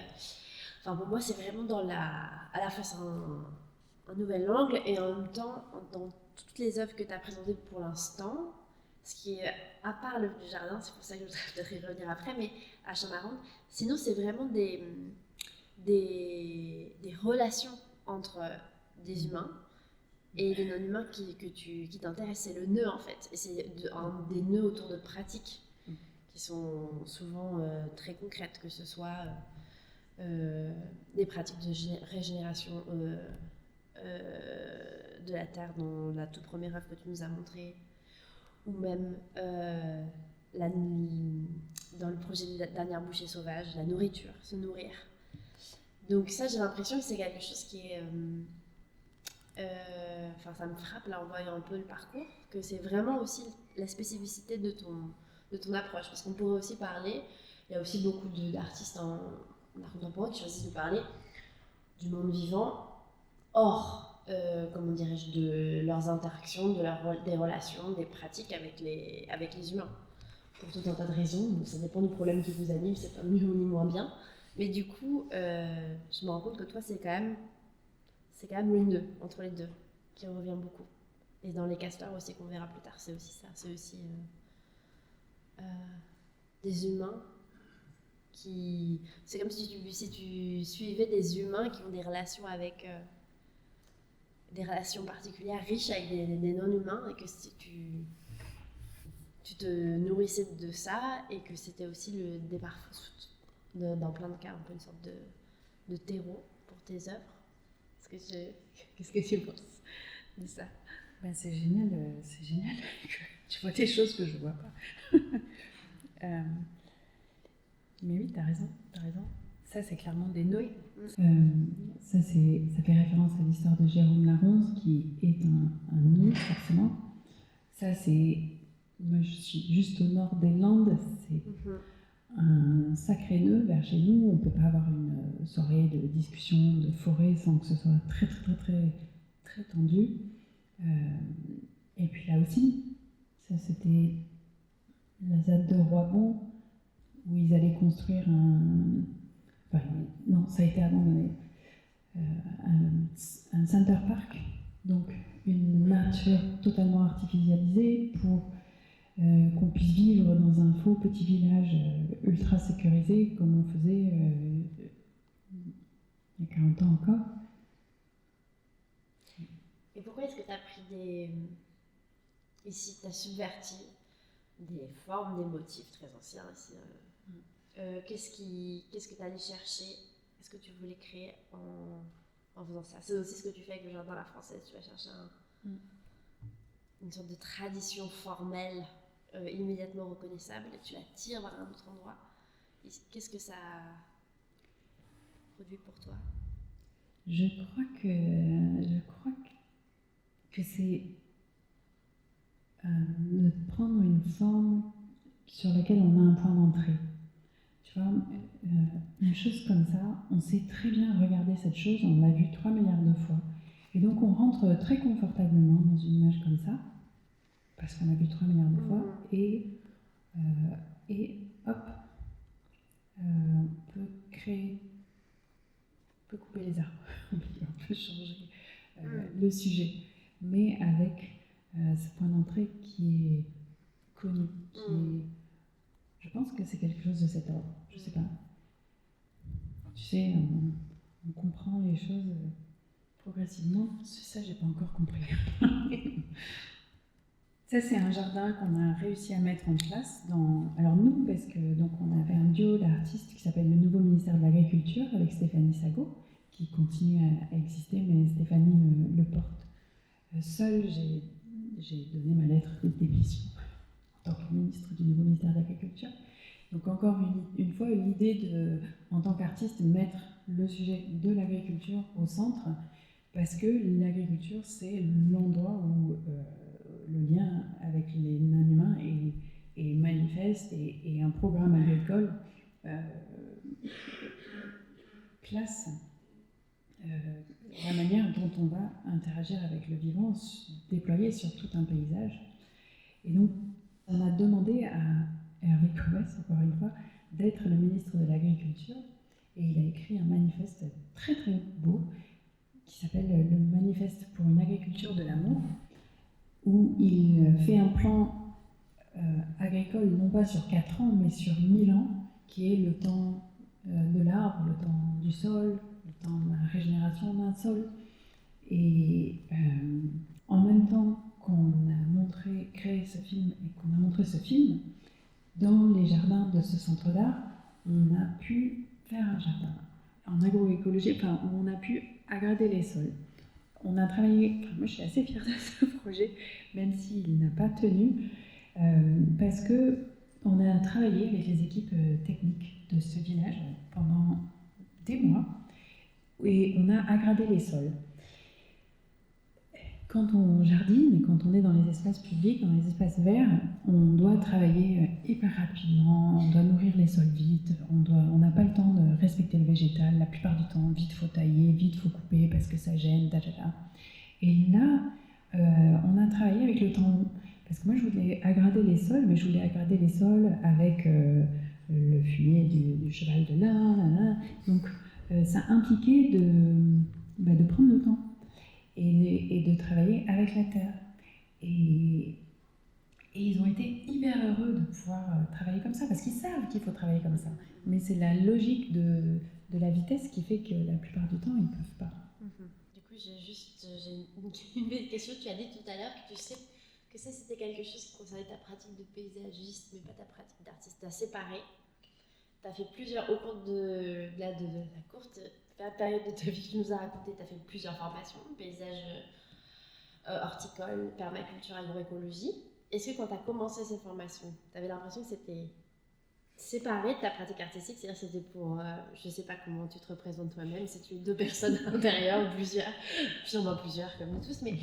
Enfin, pour moi, c'est vraiment à la fois c'est un nouvel angle, et en même temps, dans toutes les œuvres que tu as présentées pour l'instant, ce qui est, à part le jardin, c'est pour ça que je voudrais peut-être y revenir après, mais à Chamarande, sinon c'est vraiment des relations entre des humains et les non-humains qui t'intéressent. C'est le nœud en fait, et c'est des nœuds autour de pratiques qui sont souvent très concrètes, que ce soit des pratiques de régénération de la terre dans la toute première œuvre que tu nous as montrée, ou même dans le projet de la dernière bouchée sauvage, la nourriture, se nourrir. Donc ça, j'ai l'impression que c'est quelque chose qui est... Enfin, ça me frappe là en voyant un peu le parcours, que c'est vraiment aussi la spécificité de ton approche. Parce qu'on pourrait aussi parler, il y a aussi beaucoup d'artistes en art contemporain qui choisissent de parler du monde vivant hors, comment dirais-je, de leurs interactions, des relations, des pratiques avec les humains. pour tout un tas de raisons. Donc, ça dépend du problème qui vous anime, c'est pas mieux ni moins bien. Mais du coup, je me rends compte que toi, c'est quand même le nœud entre les deux qui revient beaucoup. Et dans les castors aussi qu'on verra plus tard, c'est aussi ça. C'est aussi des humains qui... C'est comme si tu suivais des humains qui ont des relations avec... des relations particulières riches avec des non-humains, et que si tu te nourrissais de ça, et que c'était aussi le départ, dans plein de cas, un peu une sorte de terreau pour tes œuvres. Qu'est-ce que tu penses de ça? Ben, c'est génial que tu vois des choses que je vois pas. Mais oui, t'as raison. Ça, c'est clairement des nœuds. Ça fait référence à l'histoire de Jérôme Laronce, qui est un nœud, forcément. Ça, moi, je suis juste au nord des Landes. C'est un sacré nœud vers chez nous. On ne peut pas avoir une soirée de discussion de forêt sans que ce soit très, très, très, très, très tendu. Et puis là aussi, ça, c'était la ZAD de Roibon, où ils allaient construire non, ça a été abandonné. Un center park, donc une nature totalement artificialisée pour qu'on puisse vivre dans un faux petit village ultra sécurisé comme on faisait il y a 40 ans encore. Et pourquoi est-ce que tu as pris Ici, tu as subverti des formes, des motifs très anciens ici. Qu'est-ce que tu allais chercher? Est-ce que tu voulais créer en faisant ça? C'est aussi ce que tu fais avec le jardin à la française. Tu vas chercher une sorte de tradition formelle immédiatement reconnaissable, et tu la tires vers un autre endroit. Qu'est-ce que ça a produit pour toi? Je crois que c'est de prendre une forme sur laquelle on a un point d'entrée. Tu vois, une chose comme ça, on sait très bien regarder cette chose, on l'a vue 3 milliards de fois. Et donc on rentre très confortablement dans une image comme ça, parce qu'on l'a vue 3 milliards de fois, et hop, on peut couper les arbres, on peut changer le sujet, mais avec ce point d'entrée qui est connu, je pense que c'est quelque chose de cet ordre, je sais pas. Tu sais, on comprend les choses progressivement. Ça, j'ai pas encore compris. Ça, c'est un jardin qu'on a réussi à mettre en place. Alors nous, parce que donc on avait un duo d'artistes qui s'appelle le Nouveau Ministère de l'Agriculture avec Stéphanie Sago, qui continue à exister, mais Stéphanie le porte seule. J'ai donné ma lettre de démission en tant que ministre du Nouveau Ministère de l'Agriculture. Donc encore une fois, l'idée de, en tant qu'artiste, mettre le sujet de l'agriculture au centre, parce que l'agriculture, c'est l'endroit où le lien avec les non-humains est manifeste, et un programme agricole place la manière dont on va interagir avec le vivant, déployé sur tout un paysage. Et donc, on a demandé à Hervé Corbès, encore une fois, d'être le ministre de l'Agriculture, et il a écrit un manifeste très très beau qui s'appelle le Manifeste pour une agriculture de l'amour, où il fait un plan agricole non pas sur 4 ans mais sur 1000 ans, qui est le temps de l'arbre, le temps du sol, le temps de la régénération d'un sol. Et en même temps qu'on a créé ce film et qu'on a montré ce film, dans les jardins de ce centre d'art, on a pu faire un jardin en agroécologie, enfin, où on a pu agrader les sols. On a travaillé, moi je suis assez fière de ce projet, même s'il n'a pas tenu, parce que on a travaillé avec les équipes techniques de ce village pendant des mois, et on a agradé les sols. Quand on jardine, quand on est dans les espaces publics, dans les espaces verts, on doit travailler hyper rapidement, on doit nourrir les sols vite, on n'a pas le temps de respecter le végétal, la plupart du temps, vite faut tailler, vite faut couper parce que ça gêne, Et là, on a travaillé avec le temps long, Parce que moi, je voulais aggrader les sols, mais je voulais aggrader les sols avec le fumier du cheval de là. Donc, ça impliquait de prendre le temps et de travailler avec la terre. Et ils ont été hyper heureux de pouvoir travailler comme ça, parce qu'ils savent qu'il faut travailler comme ça. Mais c'est la logique de la vitesse qui fait que la plupart du temps, ils ne peuvent pas. Du coup, j'ai une question. Tu as dit tout à l'heure que tu sais que ça, c'était quelque chose qui concernait ta pratique de paysagiste, mais pas ta pratique d'artiste. Tu as séparé. Tu as fait plusieurs, au cours de la courte période de ta vie que tu nous as raconté, tu as fait plusieurs formations, paysage horticole, permaculture, agroécologie. Est-ce que quand tu as commencé ces formations, tu avais l'impression que c'était séparé de ta pratique artistique, c'est-à-dire que c'était pour, je ne sais pas comment tu te représentes toi-même, si tu es 2 personnes intérieures ou plusieurs, sûrement plusieurs comme nous tous, mais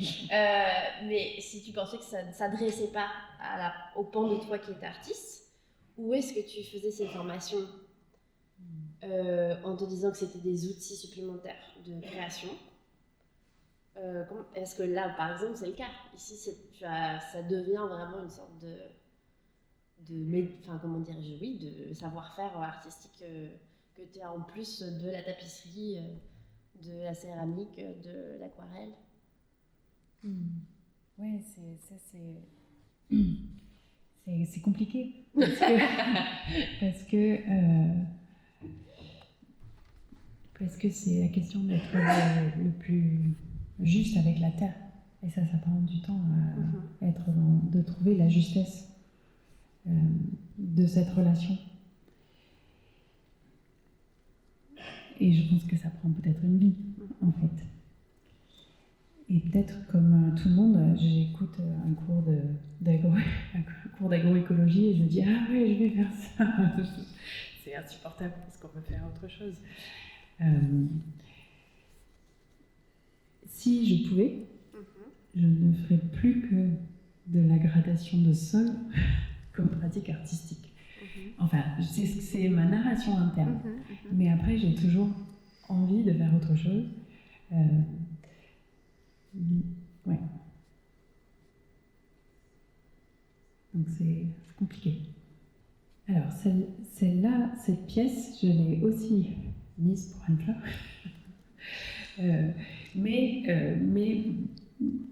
si tu pensais que ça ne s'adressait pas au pan de toi qui est artiste, ou est-ce que tu faisais ces formations en te disant que c'était des outils supplémentaires de création? Est-ce que là, par exemple, c'est le cas? Ici, ça devient vraiment une sorte de savoir-faire artistique que tu as en plus de la tapisserie, de la céramique, de l'aquarelle. Ouais, c'est compliqué parce que c'est la question d'être le plus juste avec la terre, et ça prend du temps de trouver la justesse de cette relation. Et je pense que ça prend peut-être une vie, en fait. Et peut-être comme tout le monde, j'écoute un cours d'agroécologie et je me dis « Ah oui, je vais faire ça !» C'est insupportable parce qu'on veut faire autre chose. Si je pouvais, je ne ferais plus que de la gradation de sol comme pratique artistique. Enfin, c'est ma narration interne. Mais après, j'ai toujours envie de faire autre chose. Ouais. Donc c'est compliqué. Alors, celle-là, cette pièce, je l'ai aussi mise pour Anne-Fleur. Mais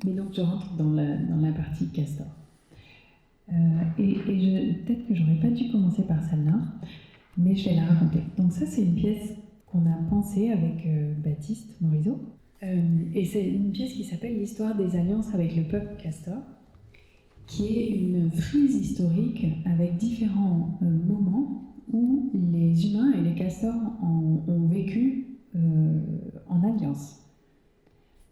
donc je rentre dans la partie castor. Peut-être que j'aurais pas dû commencer par celle-là, mais je vais la raconter. Donc ça, c'est une pièce qu'on a pensée avec Baptiste Morisot. Et c'est une pièce qui s'appelle L'histoire des alliances avec le peuple castor, qui est une frise historique avec différents moments où les humains et les castors ont vécu en alliance.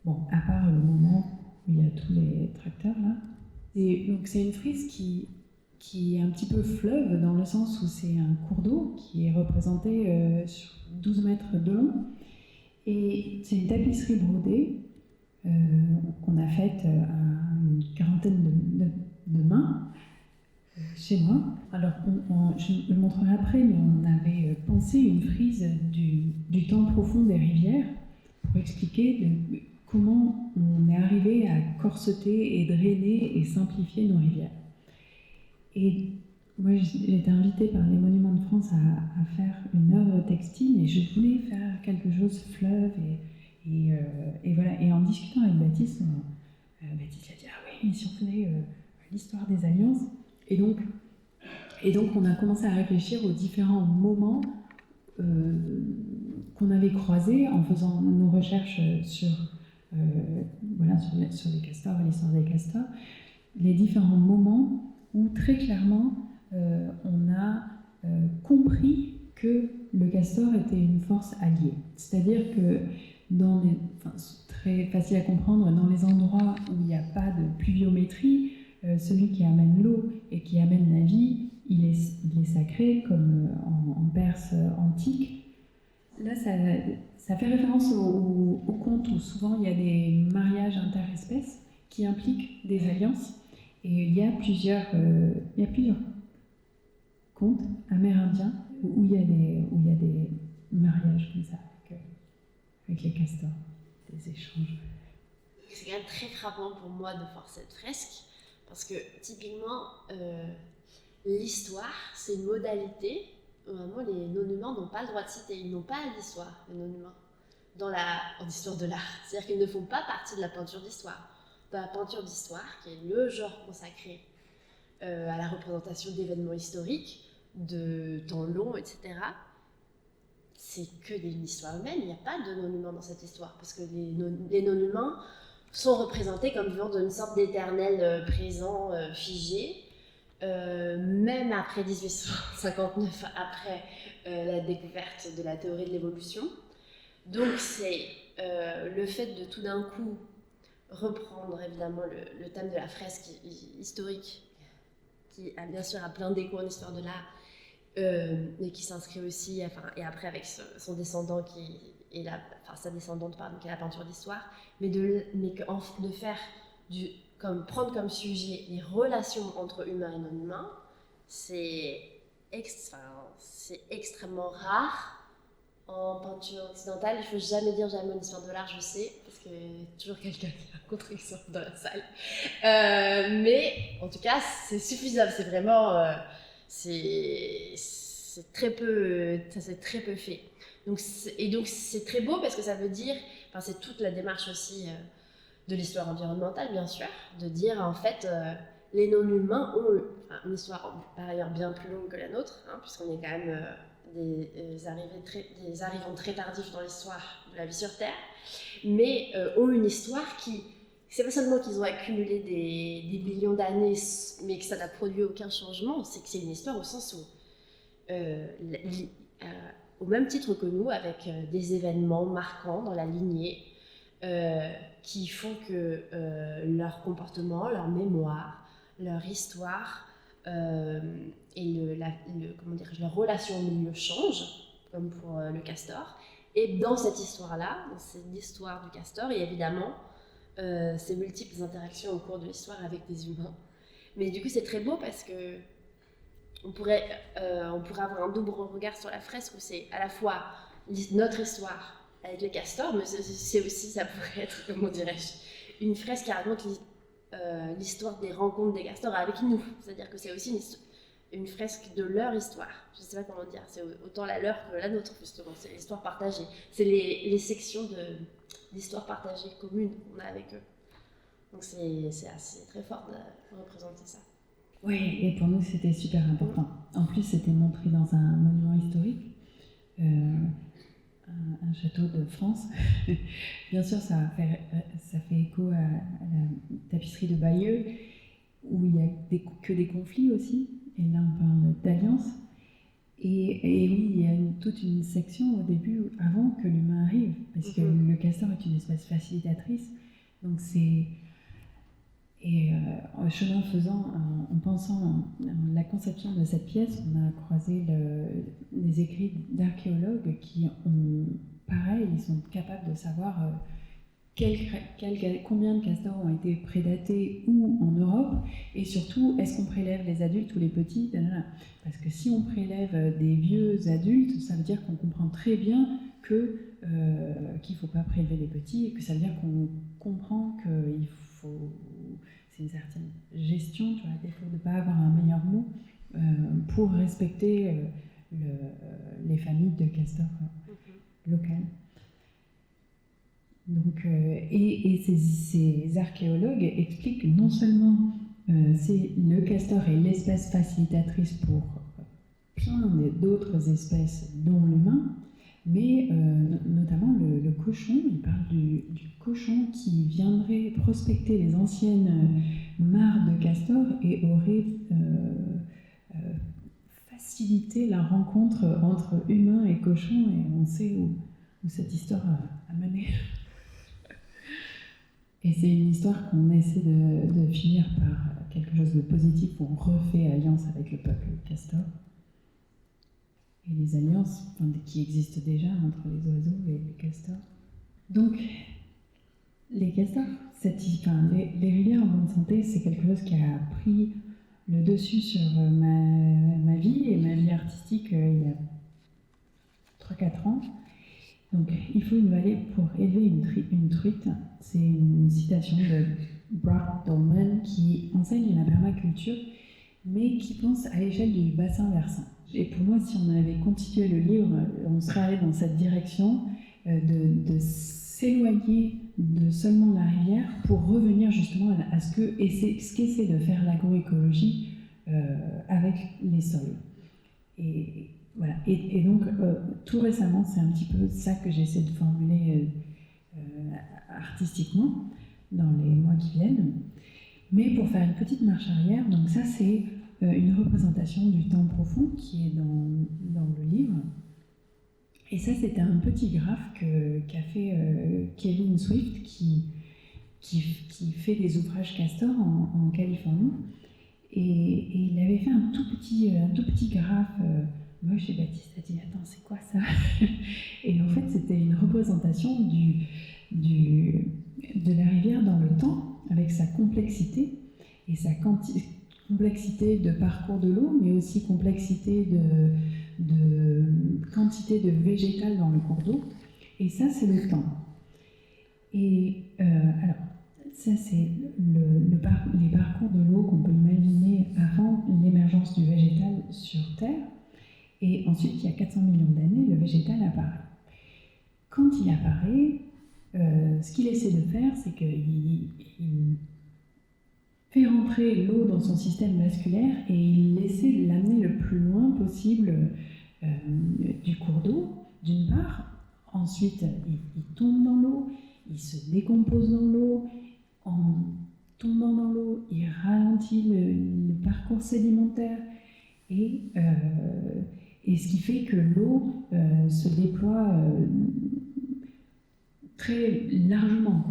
Bon, à part le moment où il y a tous les tracteurs là. Et donc c'est une frise qui est un petit peu fleuve dans le sens où c'est un cours d'eau qui est représenté sur 12 mètres de long. Et c'est une tapisserie brodée qu'on a faite à une quarantaine de mains chez moi. Alors, je le montrerai après, mais on avait pensé une frise du temps profond des rivières pour expliquer comment on est arrivé à corseter et drainer et simplifier nos rivières. Et moi, j'ai été invitée par les Monuments de France à faire une œuvre textile et je voulais faire quelque chose fleuve et voilà. Et en discutant avec Baptiste, Baptiste a dit « Ah oui, mais si on faisait l'histoire des alliances ?» Et donc on a commencé à réfléchir aux différents moments qu'on avait croisés en faisant nos recherches sur les castors et l'histoire des castors, les différents moments où très clairement on a compris que le castor était une force alliée. C'est-à-dire que c'est très facile à comprendre, dans les endroits où il n'y a pas de pluviométrie, celui qui amène l'eau et qui amène la vie, il est sacré, comme en Perse antique. Là, ça fait référence au conte où souvent il y a des mariages interespèces qui impliquent des alliances. Et il y a plusieurs contes amérindiens où il y a des mariages comme ça avec les castors, des échanges. C'est quand même très frappant pour moi de voir cette fresque, Parce que typiquement, l'histoire, c'est une modalité. Vraiment, les non-humains n'ont pas le droit de citer, ils n'ont pas l'histoire, les non-humains, en histoire de l'art. C'est-à-dire qu'ils ne font pas partie de la peinture d'histoire. Dans la peinture d'histoire, qui est le genre consacré à la représentation d'événements historiques, de temps longs, etc., c'est que une histoire humaine, il n'y a pas de non-humains dans cette histoire, parce que les non-humains sont représentés comme vivant d'une sorte d'éternel présent figé, même après 1859, après la découverte de la théorie de l'évolution. Donc c'est le fait de tout d'un coup reprendre évidemment le thème de la fresque historique, qui a bien sûr plein d'échos en histoire de l'art, et qui s'inscrit aussi, et après avec son descendant sa descendante pardon, qui est la peinture d'histoire, mais de faire prendre comme sujet les relations entre humains et non humains, c'est extrêmement rare en peinture occidentale. Il ne faut jamais dire jamais en histoire de l'art, je sais, parce qu'il y a toujours quelqu'un qui a un contre-exemple dans la salle. Mais en tout cas, c'est suffisant, c'est vraiment... c'est très peu, ça s'est très peu fait. Donc c'est très beau parce que ça veut dire, c'est toute la démarche aussi de l'histoire environnementale, bien sûr, de dire en fait les non-humains ont une histoire par ailleurs bien plus longue que la nôtre, puisqu'on est quand même des arrivants très tardifs dans l'histoire de la vie sur Terre, mais ont une histoire qui, c'est pas seulement qu'ils ont accumulé des millions d'années, mais que ça n'a produit aucun changement, c'est que c'est une histoire au sens où, au même titre que nous, avec des événements marquants dans la lignée, qui font que leur comportement, leur mémoire, leur histoire et leur relation au milieu changent, comme pour le castor. Et dans cette histoire-là, dans cette histoire du castor, il y a évidemment ces multiples interactions au cours de l'histoire avec des humains. Mais du coup, c'est très beau parce que on pourrait avoir un double regard sur la fresque où c'est à la fois notre histoire avec les castors, mais c'est aussi, ça pourrait être, comment dirais-je, une fresque qui raconte l'histoire des rencontres des castors avec nous. C'est-à-dire que c'est aussi une fresque de leur histoire. Je ne sais pas comment dire, c'est autant la leur que la nôtre, justement. C'est l'histoire partagée. C'est les sections d'histoire partagée commune qu'on a avec eux. Donc c'est assez très fort de représenter ça. Oui, et pour nous c'était super important. En plus, c'était montré dans un monument historique, un château de France. Bien sûr, ça fait écho à la tapisserie de Bayeux, où il n'y a que des conflits aussi. Et là, on parle d'alliance. Et oui, il y a toute une section au début, avant que l'humain arrive, parce que le castor est une espèce facilitatrice. Donc c'est... Et chemin faisant, en pensant à la conception de cette pièce, on a croisé les écrits d'archéologues qui ont, pareil, ils sont capables de savoir combien de castors ont été prédatés où en Europe, et surtout, est-ce qu'on prélève les adultes ou les petits? Parce que si on prélève des vieux adultes, ça veut dire qu'on comprend très bien qu'il ne faut pas prélever les petits, et que ça veut dire qu'on comprend qu'il faut... C'est une certaine gestion, tu vois, à défaut de ne pas avoir un meilleur mot, pour respecter les familles de castors locales. Donc, et ces archéologues expliquent que non seulement le castor est l'espèce facilitatrice pour plein d'autres espèces, dont l'humain, mais notamment le cochon. Il parle du cochon qui viendrait prospecter les anciennes mares de castor et aurait facilité la rencontre entre humains et cochons, et on sait où cette histoire a mené. Et c'est une histoire qu'on essaie de finir par quelque chose de positif, où on refait alliance avec le peuple castor. Et les alliances qui existent déjà entre les oiseaux et les castors. Donc, les castors, les rivières en bonne santé, c'est quelque chose qui a pris le dessus sur ma vie et ma vie artistique il y a 3-4 ans. Donc, il faut une vallée pour élever une truite. C'est une citation de Brock Dolman qui enseigne la permaculture, mais qui pense à l'échelle du bassin versant. Et pour moi, si on avait continué le livre, on serait allé dans cette direction de s'éloigner de seulement la rivière pour revenir justement à ce qu'essaie de faire l'agroécologie avec les sols. Et voilà. Et donc, tout récemment, c'est un petit peu ça que j'essaie de formuler artistiquement dans les mois qui viennent. Mais pour faire une petite marche arrière, donc ça c'est une représentation du temps profond qui est dans le livre. Et ça, c'était un petit graphe qu'a fait Kevin Swift, qui fait des ouvrages castor en Californie. Et il avait fait un tout petit graphe. Moi, chez Baptiste, a dit « Attends, c'est quoi ça ?» Et en fait, c'était une représentation de la rivière dans le temps, avec sa complexité et sa complexité de parcours de l'eau, mais aussi complexité de quantité de végétal dans le cours d'eau. Et ça, c'est le temps. Et alors, ça, c'est les parcours de l'eau qu'on peut imaginer avant l'émergence du végétal sur Terre. Et ensuite, il y a 400 millions d'années, le végétal apparaît. Quand il apparaît, ce qu'il essaie de faire, c'est qu'il fait rentrer l'eau dans son système vasculaire et il essaie de l'amener le plus loin possible du cours d'eau, d'une part. Ensuite, il tombe dans l'eau, il se décompose dans l'eau. En tombant dans l'eau, il ralentit le parcours sédimentaire et ce qui fait que l'eau se déploie très largement.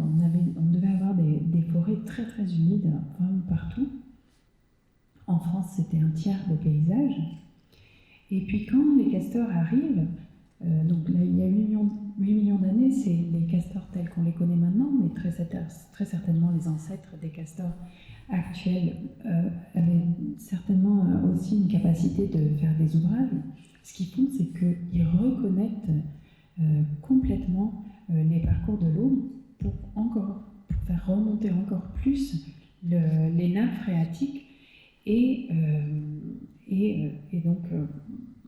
On devait avoir des forêts très très humides vraiment partout. En France, c'était un tiers des paysages. Et puis quand les castors arrivent, donc là, il y a 8 millions d'années, c'est les castors tels qu'on les connaît maintenant, mais très certainement les ancêtres des castors actuels avaient certainement aussi une capacité de faire des ouvrages. Ce qu'ils font, c'est qu'ils reconnectent complètement les parcours de l'eau pour faire remonter encore plus les nappes phréatiques et donc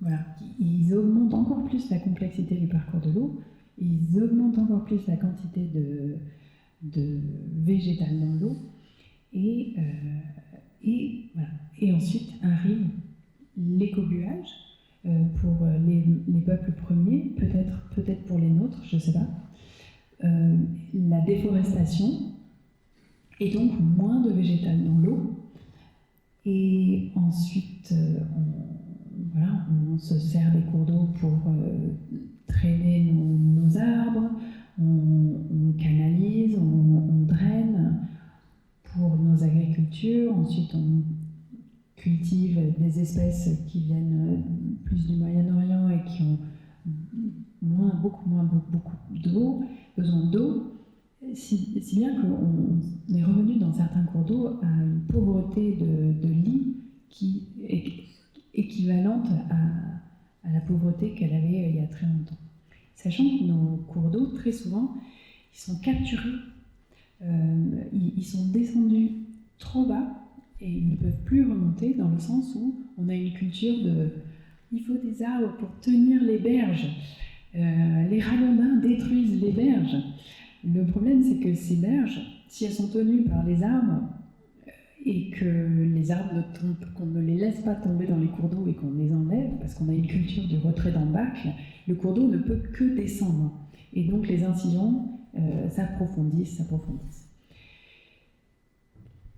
voilà, ils augmentent encore plus la complexité du parcours de l'eau, ils augmentent encore plus la quantité de végétal dans l'eau et voilà. Et ensuite arrive l'écobuage pour les peuples premiers, peut-être pour les nôtres, je ne sais pas. La déforestation et donc moins de végétal dans l'eau. Et ensuite, on se sert des cours d'eau pour traîner nos arbres, on canalise, on draine pour nos agricultures. Ensuite, on cultive des espèces qui viennent plus du Moyen-Orient et qui ont beaucoup d'eau, besoin d'eau, si bien qu'on est revenu dans certains cours d'eau à une pauvreté de lit qui est équivalente à la pauvreté qu'elle avait il y a très longtemps. Sachant que nos cours d'eau, très souvent, ils sont capturés, ils sont descendus trop bas et ils ne peuvent plus remonter, dans le sens où on a une culture il faut des arbres pour tenir les berges. Les ragondins détruisent les berges. Le problème, c'est que ces berges, si elles sont tenues par les arbres et que les arbres qu'on ne les laisse pas tomber dans les cours d'eau et qu'on les enlève, parce qu'on a une culture du retrait d'embâcle, le cours d'eau ne peut que descendre. Et donc les incisions s'approfondissent.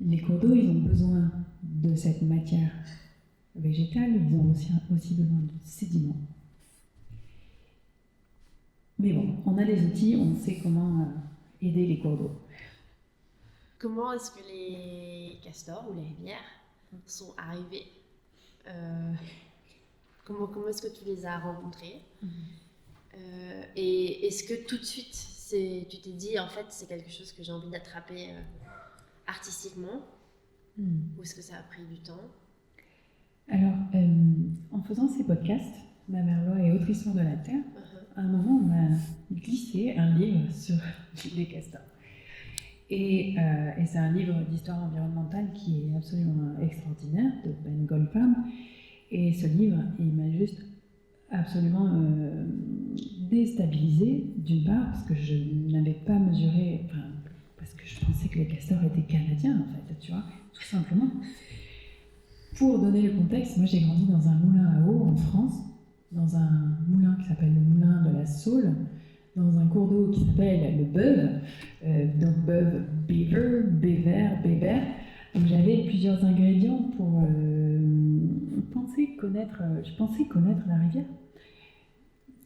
Les cours d'eau, ils ont besoin de cette matière végétale, ils ont aussi besoin de sédiments. Mais bon, on a des outils, on sait comment aider les cours d'eau. Comment est-ce que les castors ou les rivières sont arrivés comment est-ce que tu les as rencontrés et est-ce que tout de suite, tu t'es dit, en fait, c'est quelque chose que j'ai envie d'attraper artistiquement ou est-ce que ça a pris du temps? Alors, en faisant ces podcasts, Ma mère Loi et Autre Histoire de la Terre, à un moment, on m'a glissé un livre sur les castors. Et c'est un livre d'histoire environnementale qui est absolument extraordinaire, de Ben Goldfarb. Et ce livre, il m'a juste absolument déstabilisée, d'une part, parce que je n'avais pas mesuré, parce que je pensais que les castors étaient canadiens, en fait, tu vois, tout simplement. Pour donner le contexte, moi j'ai grandi dans un moulin à eau en France, dans un moulin qui s'appelle le moulin de la Saule, dans un cours d'eau qui s'appelle le Beuve, donc Beuve, beaver, béver. Donc j'avais plusieurs ingrédients pour je pensais connaître la rivière.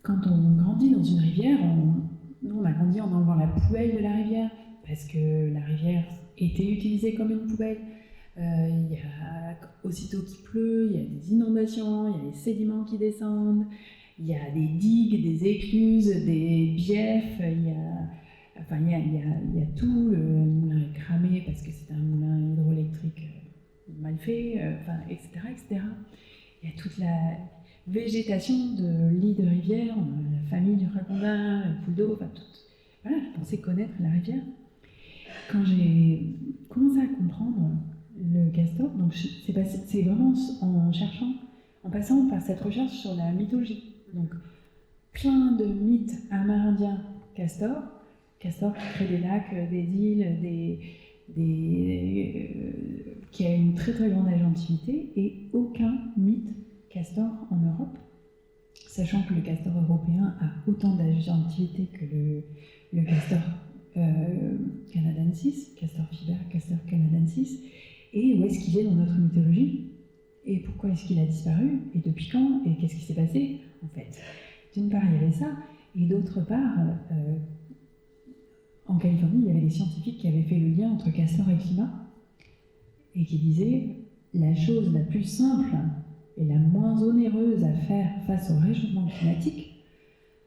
Quand on grandit dans une rivière, nous on a grandi en enlevant la poubelle de la rivière, parce que la rivière était utilisée comme une poubelle. Il y a, aussitôt qu'il pleut, il y a des inondations, il y a des sédiments qui descendent, il y a des digues, des écluses, des biefs, il y a tout. Le moulin est cramé parce que c'est un moulin hydroélectrique mal fait, etc., etc. Il y a toute la végétation de lits de rivière, la famille du ragondin, le poule d'eau, voilà, je pensais connaître la rivière. Quand j'ai commencé à comprendre le castor, donc c'est vraiment en passant par cette recherche sur la mythologie. Donc, plein de mythes amérindiens castor qui crée des lacs, des îles, qui a une très très grande agentivité, et aucun mythe castor en Europe, sachant que le castor européen a autant d'agentivité que le castor canadensis, castor fiber, castor canadensis, et où est-ce qu'il est dans notre mythologie, et pourquoi est-ce qu'il a disparu, et depuis quand, et qu'est-ce qui s'est passé, en fait. D'une part, il y avait ça, et d'autre part, en Californie, il y avait des scientifiques qui avaient fait le lien entre castor et climat, et qui disaient la chose la plus simple et la moins onéreuse à faire face au réchauffement climatique,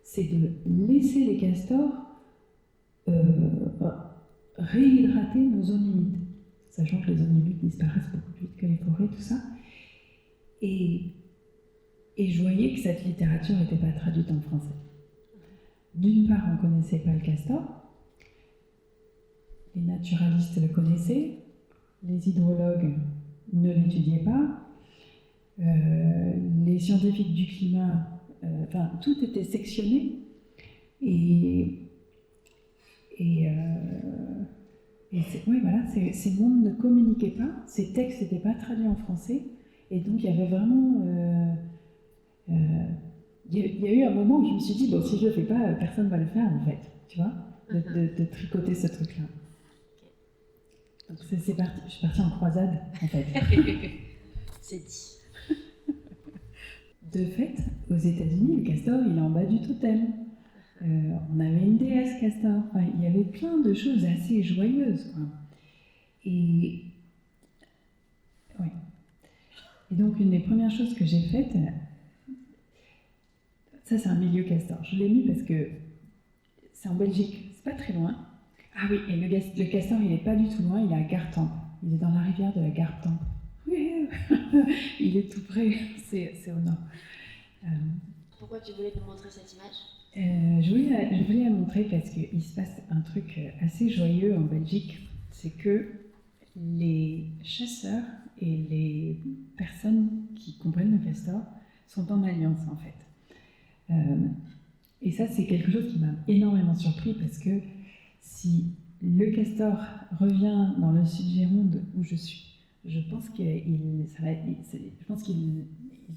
c'est de laisser les castors réhydrater nos zones humides, sachant que les zones humides disparaissent beaucoup plus vite que les forêts, tout ça. Et je voyais que cette littérature n'était pas traduite en français. D'une part, on ne connaissait pas le castor, les naturalistes le connaissaient, les hydrologues ne l'étudiaient pas, les scientifiques du climat, tout était sectionné, ces mondes ne communiquaient pas, ces textes n'étaient pas traduits en français, et donc il y avait vraiment... il y a eu un moment où je me suis dit, bon, si je ne le fais pas, personne ne va le faire, en fait, tu vois, de tricoter ce truc-là. Donc c'est parti, je suis partie en croisade, en fait. C'est dit. De fait, aux États-Unis, le castor, il est en bas du totem. On avait une déesse castor. Enfin, il y avait plein de choses assez joyeuses, quoi. Et donc, une des premières choses que j'ai faites, ça c'est un milieu castor. Je l'ai mis parce que c'est en Belgique, c'est pas très loin. Ah oui, et le castor, il n'est pas du tout loin, il est à Gartempe. Il est dans la rivière de la Gartempe. Oui, il est tout près, c'est au nord. Pourquoi tu voulais nous montrer cette image ? Je voulais la montrer parce qu'il se passe un truc assez joyeux en Belgique. C'est que les chasseurs et les personnes qui comprennent le castor sont en alliance, en fait. Et ça, c'est quelque chose qui m'a énormément surpris parce que si le castor revient dans le Sud-Gironde où je suis, je pense qu'il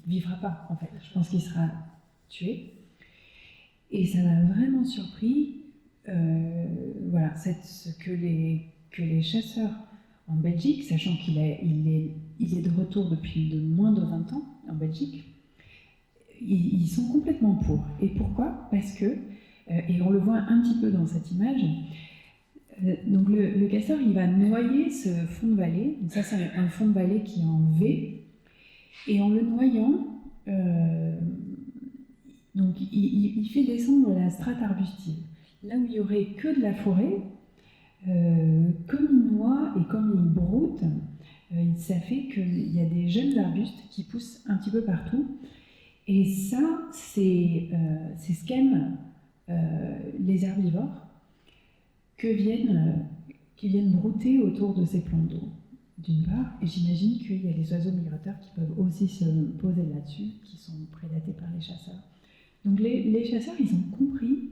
vivra pas, en fait. Je pense qu'il sera tué. Et ça m'a vraiment surpris, que les chasseurs en Belgique, sachant qu'il est de retour depuis moins de 20 ans en Belgique, ils sont complètement pour. Et pourquoi ? Parce que, et on le voit un petit peu dans cette image, donc le castor, il va noyer ce fond de vallée. Donc ça, c'est un fond de vallée qui est en V. Et en le noyant, donc il fait descendre la strate arbustive. Là où il n'y aurait que de la forêt, comme il noie et comme il broute, ça fait qu'il y a des jeunes arbustes qui poussent un petit peu partout. Et ça, c'est ce qu'aiment les herbivores qui viennent brouter autour de ces plans d'eau, d'une part. Et j'imagine qu'il y a les oiseaux migrateurs qui peuvent aussi se poser là-dessus, qui sont prédatés par les chasseurs. Donc les chasseurs, ils ont compris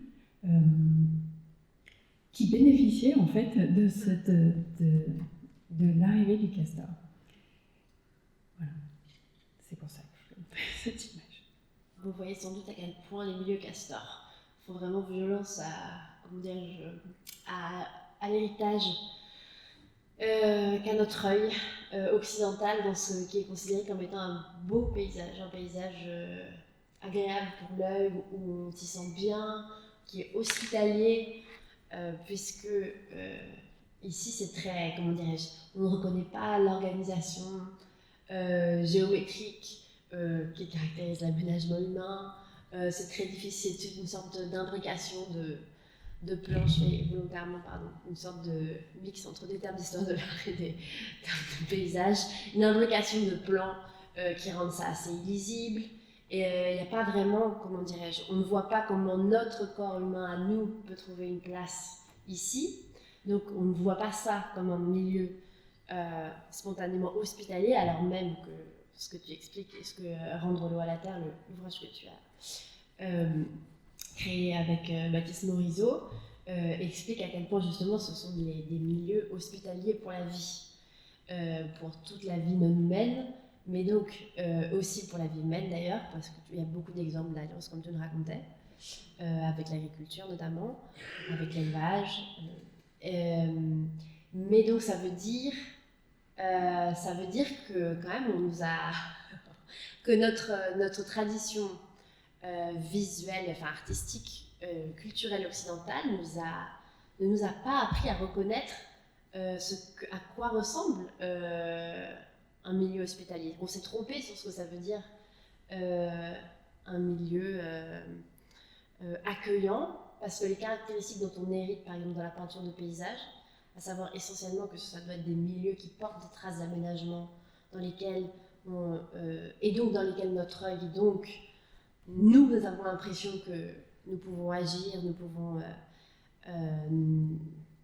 qu'ils bénéficiaient en fait de l'arrivée du castor. Voilà, c'est pour ça que je fais cette image. Vous voyez sans doute à quel point les milieux castors font vraiment violence à l'héritage qu'a notre œil occidental dans ce qui est considéré comme étant un beau paysage, un paysage agréable pour l'œil, où on s'y sent bien, qui est hospitalier, puisque ici c'est très, comment dirais-je, on ne reconnaît pas l'organisation géométrique qui caractérise l'aménagement humain. C'est très difficile, c'est une sorte d'imbrication de plans, je fais volontairement, une sorte de mix entre des termes d'histoire de l'art et des termes de paysage, une imbrication de plans qui rendent ça assez illisible. Et il n'y a pas vraiment, comment dirais-je, on ne voit pas comment notre corps humain à nous peut trouver une place ici. Donc on ne voit pas ça comme un milieu spontanément hospitalier, alors même que ce que tu expliques et ce que Rendre l'eau à la terre, l'ouvrage que tu as créé avec Baptiste Morisot, explique à quel point justement ce sont des milieux hospitaliers pour la vie, pour toute la vie non humaine, mais donc aussi pour la vie humaine d'ailleurs, parce qu'il y a beaucoup d'exemples d'alliances comme tu le racontais, avec l'agriculture notamment, avec l'élevage. Mais donc ça veut dire que quand même on nous a que notre tradition visuelle, enfin artistique, culturelle occidentale ne nous a pas appris à reconnaître à quoi ressemble un milieu hospitalier. On s'est trompé sur ce que ça veut dire un milieu accueillant, parce que les caractéristiques dont on hérite, par exemple dans la peinture de paysage, à savoir essentiellement que ça doit être des milieux qui portent des traces d'aménagement, dans lesquels et donc dans lesquels notre œil, donc nous avons l'impression que nous pouvons agir,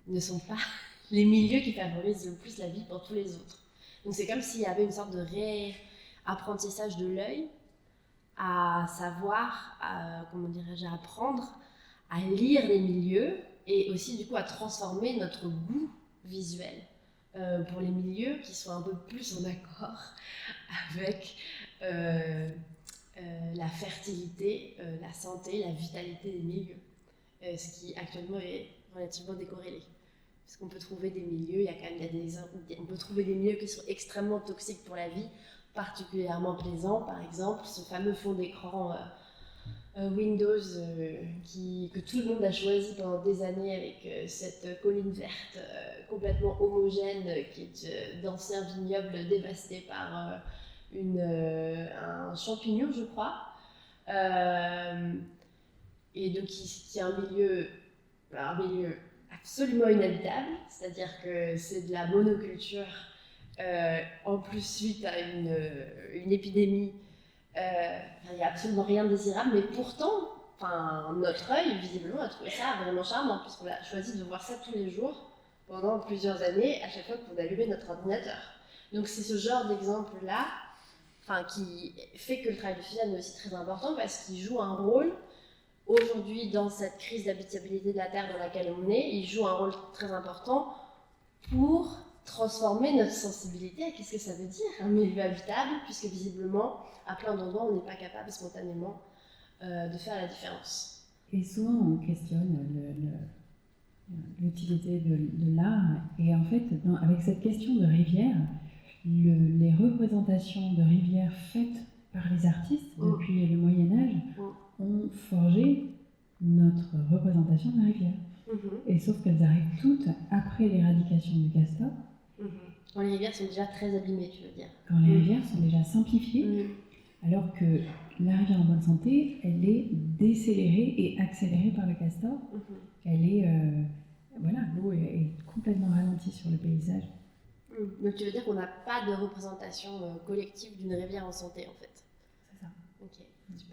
ne sont pas les milieux qui favorisent le plus la vie pour tous les autres. Donc c'est comme s'il y avait une sorte de réapprentissage de l'œil à savoir, à apprendre à lire les milieux et aussi du coup à transformer notre goût visuel pour les milieux qui soient un peu plus en accord avec la fertilité, la santé, la vitalité des milieux, ce qui actuellement est relativement décorrélé. Parce qu'on peut trouver des milieux, on peut trouver des milieux qui sont extrêmement toxiques pour la vie, particulièrement plaisants, par exemple ce fameux fond d'écran Windows que tout le monde a choisi pendant des années avec cette colline verte complètement homogène qui est d'anciens vignobles dévastés par un champignon, je crois, et donc qui est un milieu absolument inhabitable, c'est-à-dire que c'est de la monoculture, en plus suite à une épidémie. Il n'y a absolument rien de désirable, mais pourtant, notre œil, visiblement, a trouvé ça vraiment charmant, puisqu'on a choisi de voir ça tous les jours pendant plusieurs années, à chaque fois qu'on allumait notre ordinateur. Donc c'est ce genre d'exemple-là qui fait que le travail de Suzanne est aussi très important, parce qu'il joue un rôle, aujourd'hui, dans cette crise d'habitabilité de la Terre dans laquelle on est, il joue un rôle très important pour transformer notre sensibilité à qu'est-ce que ça veut dire un milieu habitable, puisque visiblement, à plein d'endroits, on n'est pas capable spontanément de faire la différence. Et souvent, on questionne l'utilité de l'art, et en fait, avec cette question de rivière, les représentations de rivières faites par les artistes depuis le Moyen-Âge ont forgé notre représentation de la rivière. Et sauf qu'elles arrivent toutes après l'éradication du castor. Quand les rivières sont déjà très abîmées, tu veux dire. Quand les rivières sont déjà simplifiées, alors que la rivière en bonne santé, elle est décélérée et accélérée par le castor. Elle est, l'eau est complètement ralentie sur le paysage. Donc tu veux dire qu'on n'a pas de représentation collective d'une rivière en santé, en fait. C'est ça. Ok, super.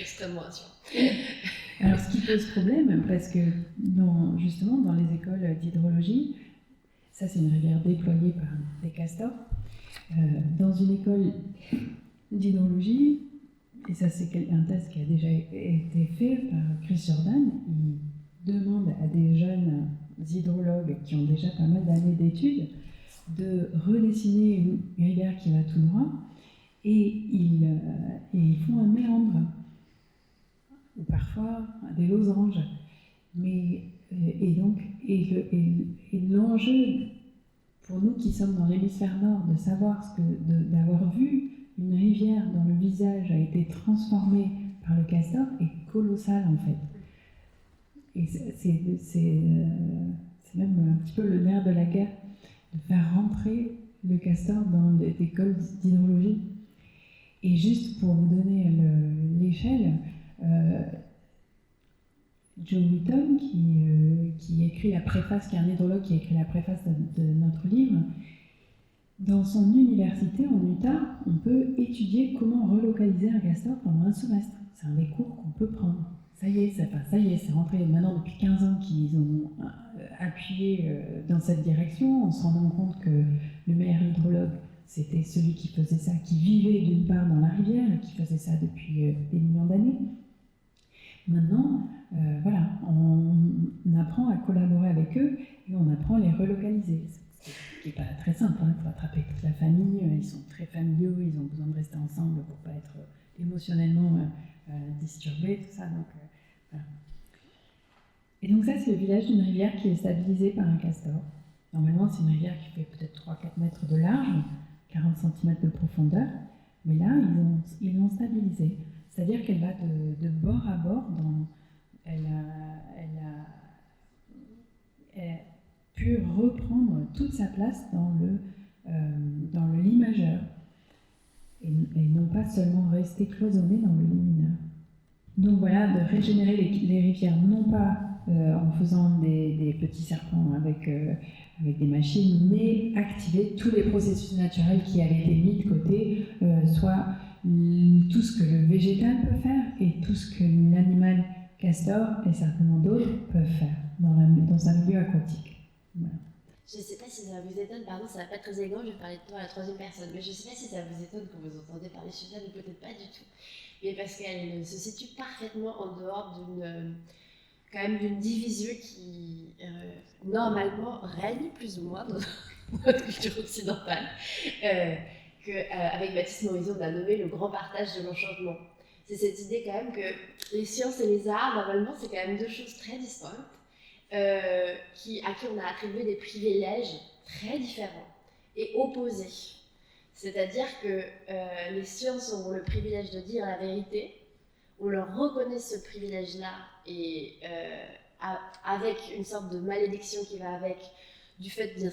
Extrêmement rassurant. Alors, ce qui pose problème, parce que justement, dans les écoles d'hydrologie, ça c'est une rivière déployée par des castors, dans une école d'hydrologie, et ça c'est un test qui a déjà été fait par Chris Jordan, il demande à des jeunes hydrologues qui ont déjà pas mal d'années d'études de redessiner une rivière qui va tout droit, et ils font un méandre, ou parfois des losanges. L'enjeu pour nous qui sommes dans l'hémisphère nord de savoir d'avoir vu une rivière dont le visage a été transformé par le castor est colossal en fait. Et c'est même un petit peu le nerf de la guerre de faire rentrer le castor dans des écoles d'hydrologie. Et juste pour vous donner l'échelle, Joe Wheaton, qui écrit la préface, qui est un hydrologue qui a écrit la préface de notre livre, dans son université en Utah, on peut étudier comment relocaliser un castor pendant un semestre. C'est un des cours qu'on peut prendre. Ça y est, c'est rentré maintenant depuis 15 ans qu'ils ont appuyé dans cette direction, en se rendant compte que le meilleur hydrologue, c'était celui qui faisait ça, qui vivait d'une part dans la rivière et qui faisait ça depuis des millions d'années. Maintenant, voilà, on apprend à collaborer avec eux et on apprend à les relocaliser. Ce qui n'est pas très simple, il faut attraper toute la famille, ils sont très familiaux, ils ont besoin de rester ensemble pour ne pas être émotionnellement disturbés, tout ça. Donc, voilà. Et donc ça, c'est le village d'une rivière qui est stabilisée par un castor. Normalement, c'est une rivière qui fait peut-être 3-4 mètres de large, 40 cm de profondeur, mais là, ils l'ont stabilisée. C'est-à-dire qu'elle va de bord à bord, elle a pu reprendre toute sa place dans le lit majeur, et non pas seulement rester cloisonnée dans le lit mineur. Donc voilà, de régénérer les rivières, non pas en faisant des petits serpents avec des machines, mais activer tous les processus naturels qui avaient été mis de côté, soit tout ce que le végétal peut faire et tout ce que l'animal castor et certainement d'autres peuvent faire dans un milieu aquatique. Voilà. Je ne sais pas si ça vous étonne, pardon, ça va pas être très élégant, je vais parler de toi à la troisième personne, mais je ne sais pas si ça vous étonne quand vous entendez parler de Suzanne, ou peut-être pas du tout. Mais parce qu'elle se situe parfaitement en dehors d'une division qui, normalement, règne plus ou moins dans notre culture occidentale, qu'avec Baptiste Morisot, on a nommé le grand partage de l'enchantement. C'est cette idée quand même que les sciences et les arts, normalement, c'est quand même deux choses très distinctes, à qui on a attribué des privilèges très différents et opposés. C'est-à-dire que les sciences ont le privilège de dire la vérité, on leur reconnaît ce privilège-là, et avec une sorte de malédiction qui va avec, du fait d'une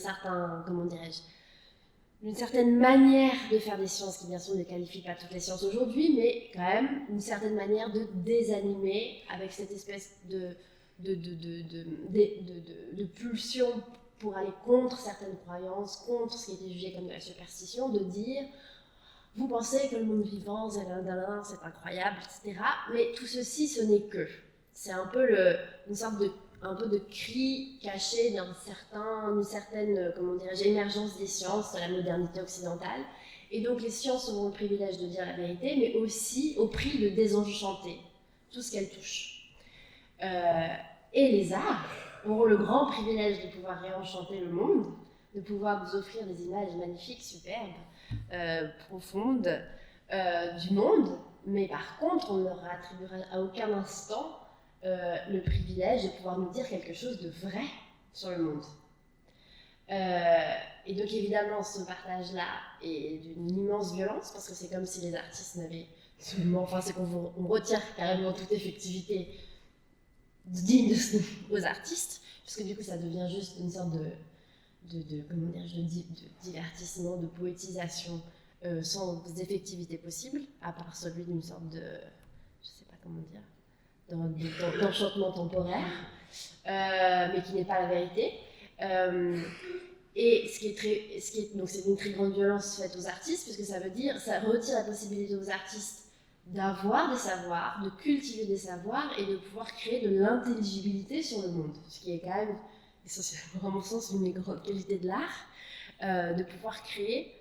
certaine manière de faire des sciences qui bien sûr ne qualifie pas toutes les sciences aujourd'hui, mais quand même une certaine manière de désanimer avec cette espèce de pulsion pour aller contre certaines croyances, contre ce qui était jugé comme de la superstition, de dire vous pensez que le monde vivant c'est incroyable, etc. Mais tout ceci ce n'est que. C'est un peu une sorte de cri caché d'une certaine émergence des sciences dans la modernité occidentale. Et donc les sciences auront le privilège de dire la vérité, mais aussi au prix de désenchanter tout ce qu'elles touchent. Et les arts auront le grand privilège de pouvoir réenchanter le monde, de pouvoir nous offrir des images magnifiques, superbes, profondes du monde, mais par contre, on ne leur attribuera à aucun instant le privilège de pouvoir nous dire quelque chose de vrai sur le monde. Et donc évidemment, ce partage-là est d'une immense violence, parce que c'est comme si les artistes n'avaient seulement, c'est qu'on retire carrément toute effectivité digne aux artistes, puisque du coup ça devient juste une sorte de divertissement, de poétisation sans effectivité possible, à part celui d'une sorte de, je sais pas comment dire, d'enchantement temporaire, mais qui n'est pas la vérité. Et donc c'est une très grande violence faite aux artistes, puisque ça veut dire, ça retire la possibilité aux artistes d'avoir des savoirs, de cultiver des savoirs et de pouvoir créer de l'intelligibilité sur le monde. Ce qui est quand même, essentiellement, à mon sens, une des grandes qualités de l'art, de pouvoir créer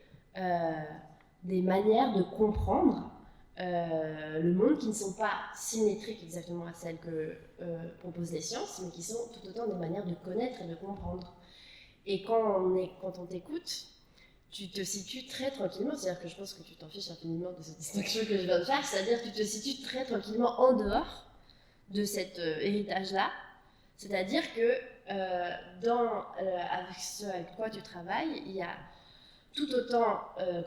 des manières de comprendre le monde qui ne sont pas symétriques exactement à celles que proposent les sciences, mais qui sont tout autant des manières de connaître et de comprendre. Et quand on t'écoute, tu te situes très tranquillement, c'est-à-dire que je pense que tu t'en fiches infiniment de cette distinction que je viens de faire, c'est-à-dire que tu te situes très tranquillement en dehors de cet héritage-là, c'est-à-dire que avec ce avec quoi tu travailles, il y a tout autant,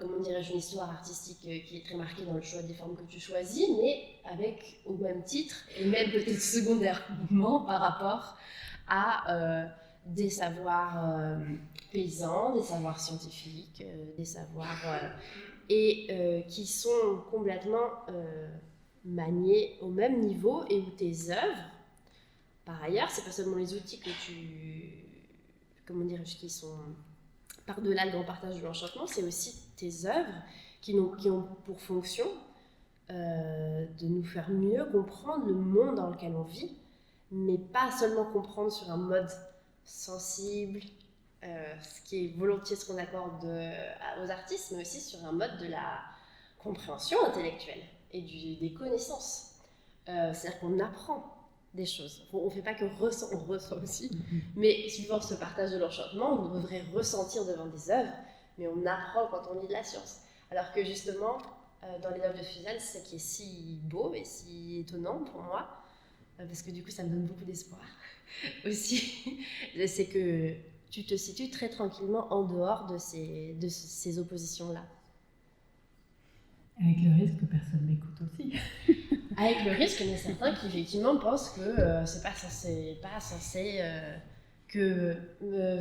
comment dirais-je, une histoire artistique qui est très marquée dans le choix des formes que tu choisis, mais avec au même titre, et même peut-être secondairement par rapport à des savoirs paysans, des savoirs scientifiques, des savoirs qui sont complètement maniés au même niveau et où tes œuvres, par ailleurs, c'est pas seulement les outils que comment dirais-je, qui sont par-delà le grand partage de l'enchantement, c'est aussi tes œuvres qui ont pour fonction de nous faire mieux comprendre le monde dans lequel on vit, mais pas seulement comprendre sur un mode sensible, ce qui est volontiers ce qu'on accorde aux artistes, mais aussi sur un mode de la compréhension intellectuelle et des connaissances. C'est-à-dire qu'on apprend des choses. On ne fait pas que on ressent aussi, mais suivant ce partage de l'enchantement, on devrait ressentir devant des œuvres, mais on apprend quand on lit de la science. Alors que justement, dans les œuvres de Suzanne, c'est ce qui est si beau et si étonnant pour moi, parce que du coup ça me donne beaucoup d'espoir aussi, c'est que tu te situes très tranquillement en dehors de ces oppositions-là. Avec le risque que personne m'écoute aussi. Avec le risque qu'il y en a certains qui effectivement pensent que c'est pas censé que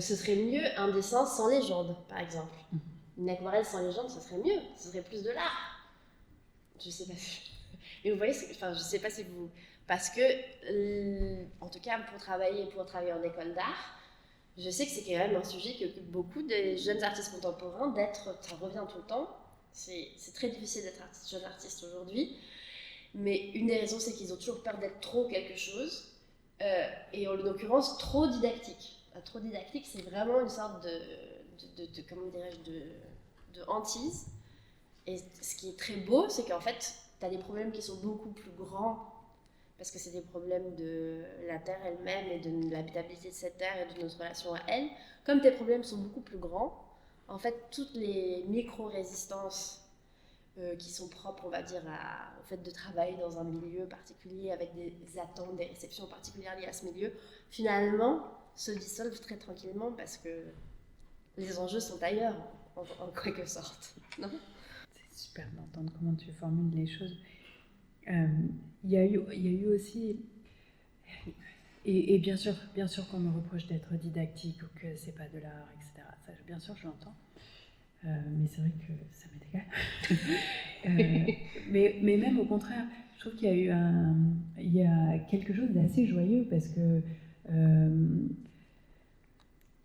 ce serait mieux un dessin sans légende, par exemple. Une aquarelle sans légende, ce serait mieux, ce serait plus de l'art. Je sais pas si... Mais vous voyez, je sais pas si vous... Parce que, en tout cas, pour travailler en école d'art, je sais que c'est quand même un sujet qui occupe beaucoup des jeunes artistes contemporains, ça revient tout le temps. C'est très difficile d'être jeune artiste aujourd'hui. Mais une des raisons, c'est qu'ils ont toujours peur d'être trop quelque chose, et en l'occurrence, trop didactique. Trop didactique, c'est vraiment une sorte de comment dirais-je, de hantise. Et ce qui est très beau, c'est qu'en fait, tu as des problèmes qui sont beaucoup plus grands, parce que c'est des problèmes de la Terre elle-même et de l'habitabilité de cette Terre et de notre relation à elle. Comme tes problèmes sont beaucoup plus grands, en fait, toutes les micro-résistances qui sont propres, on va dire, au fait de travailler dans un milieu particulier avec des attentes, des réceptions particulières liées à ce milieu, finalement se dissolvent très tranquillement parce que les enjeux sont ailleurs, en quelque sorte. Non ? C'est super d'entendre comment tu formules les choses. Il y a eu aussi... Et bien sûr qu'on me reproche d'être didactique ou que c'est pas de l'art, etc. Ça, bien sûr, je l'entends. Mais c'est vrai que ça m'est égal. Mais même au contraire, je trouve qu'il y a quelque chose d'assez joyeux parce que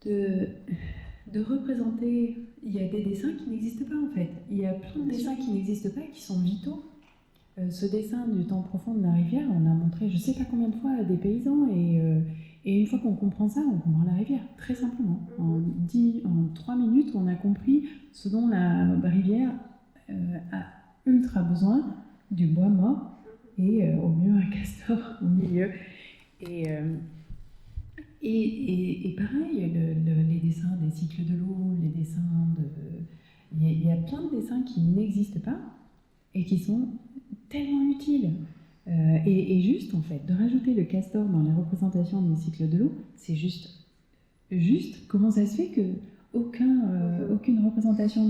de représenter, il y a des dessins qui n'existent pas en fait. Il y a plein de dessins qui n'existent pas et qui sont vitaux. Ce dessin du temps profond de la rivière, on a montré je sais pas combien de fois à des paysans et une fois qu'on comprend ça, on comprend la rivière, très simplement. En 3 minutes, on a compris ce dont la rivière a ultra besoin, du bois mort et au mieux un castor au milieu. Et pareil, les dessins des cycles de l'eau, les dessins il y a plein de dessins qui n'existent pas et qui sont tellement utiles. Et juste, en fait, de rajouter le castor dans les représentations des cycles de l'eau, c'est juste comment ça se fait que aucune représentation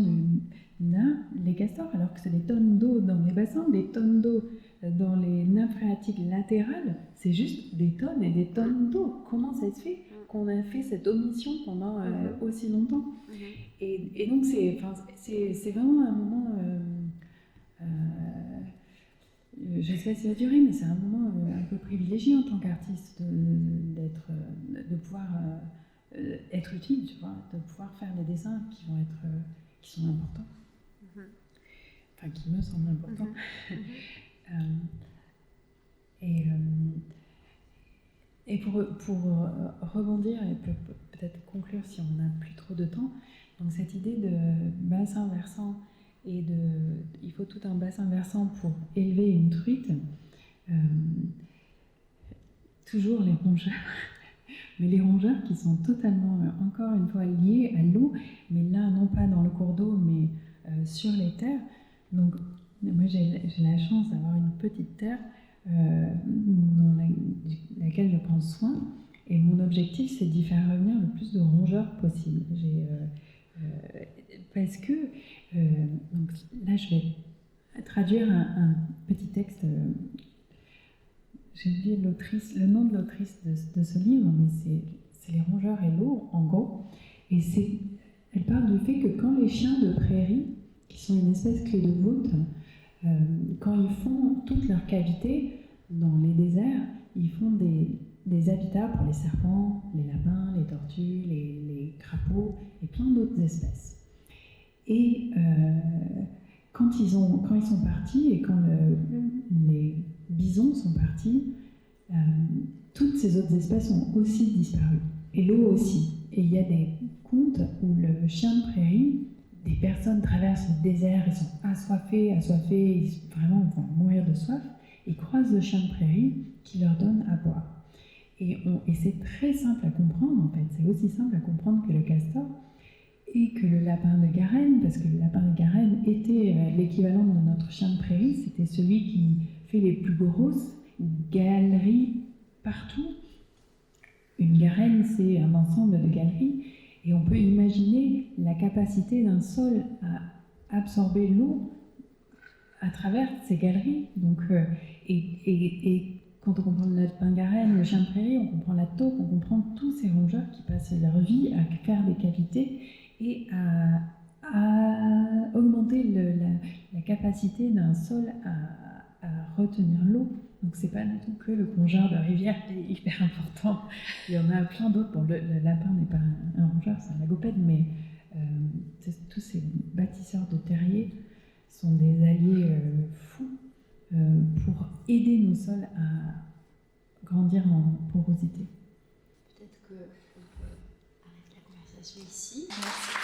n'a les castors, alors que c'est des tonnes d'eau dans les bassins, des tonnes d'eau dans les nappes phréatiques latérales, c'est juste des tonnes et des tonnes d'eau. Comment ça se fait qu'on a fait cette omission pendant aussi longtemps ? Et donc c'est vraiment un moment... je sais pas si ça va durer, mais c'est un moment un peu privilégié en tant qu'artiste de pouvoir être utile, tu vois, de pouvoir faire des dessins qui sont importants, enfin qui me semblent importants. Et pour rebondir et peut-être conclure si on n'a plus trop de temps, donc cette idée de bassin versant et il faut tout un bassin versant pour élever une truite, toujours les rongeurs, mais les rongeurs qui sont totalement, encore une fois, liés à l'eau, mais là, non pas dans le cours d'eau, mais sur les terres. Donc, moi, j'ai la chance d'avoir une petite terre dans laquelle je prends soin, et mon objectif, c'est d'y faire revenir le plus de rongeurs possible. Parce que, donc là, je vais traduire un petit texte. J'ai oublié le nom de l'autrice de ce livre, mais c'est Les rongeurs et l'eau, en gros. Et elle parle du fait que quand les chiens de prairie, qui sont une espèce clé de voûte, quand ils font toutes leurs cavités dans les déserts, ils font des habitats pour les serpents, les lapins, les tortues, les crapauds et plein d'autres espèces. Et quand ils sont partis et quand les bisons sont partis, toutes ces autres espèces ont aussi disparu. Et l'eau aussi. Et il y a des contes où le chien de prairie, des personnes traversent le désert, ils sont assoiffés, ils vraiment vont mourir de soif, ils croisent le chien de prairie qui leur donne à boire. Et c'est très simple à comprendre en fait, c'est aussi simple à comprendre que le castor et que le lapin de Garenne, parce que le lapin de Garenne était l'équivalent de notre chien de prairie, c'était celui qui fait les plus grosses galeries partout. Une garenne, c'est un ensemble de galeries, et on peut imaginer la capacité d'un sol à absorber l'eau à travers ces galeries. Donc, et quand on comprend le lapin garenne, le chien de prairie, on comprend la taupe, on comprend tous ces rongeurs qui passent leur vie à faire des cavités et à augmenter la capacité d'un sol à retenir l'eau. Donc c'est pas du tout que le rongeur de rivière qui est hyper important. Il y en a plein d'autres. Bon, le lapin n'est pas un rongeur, c'est un lagopède, mais tous ces bâtisseurs de terriers sont des alliés fous pour aider nos sols à grandir en porosité. Peut-être qu'on peut arrêter la conversation ici. Merci.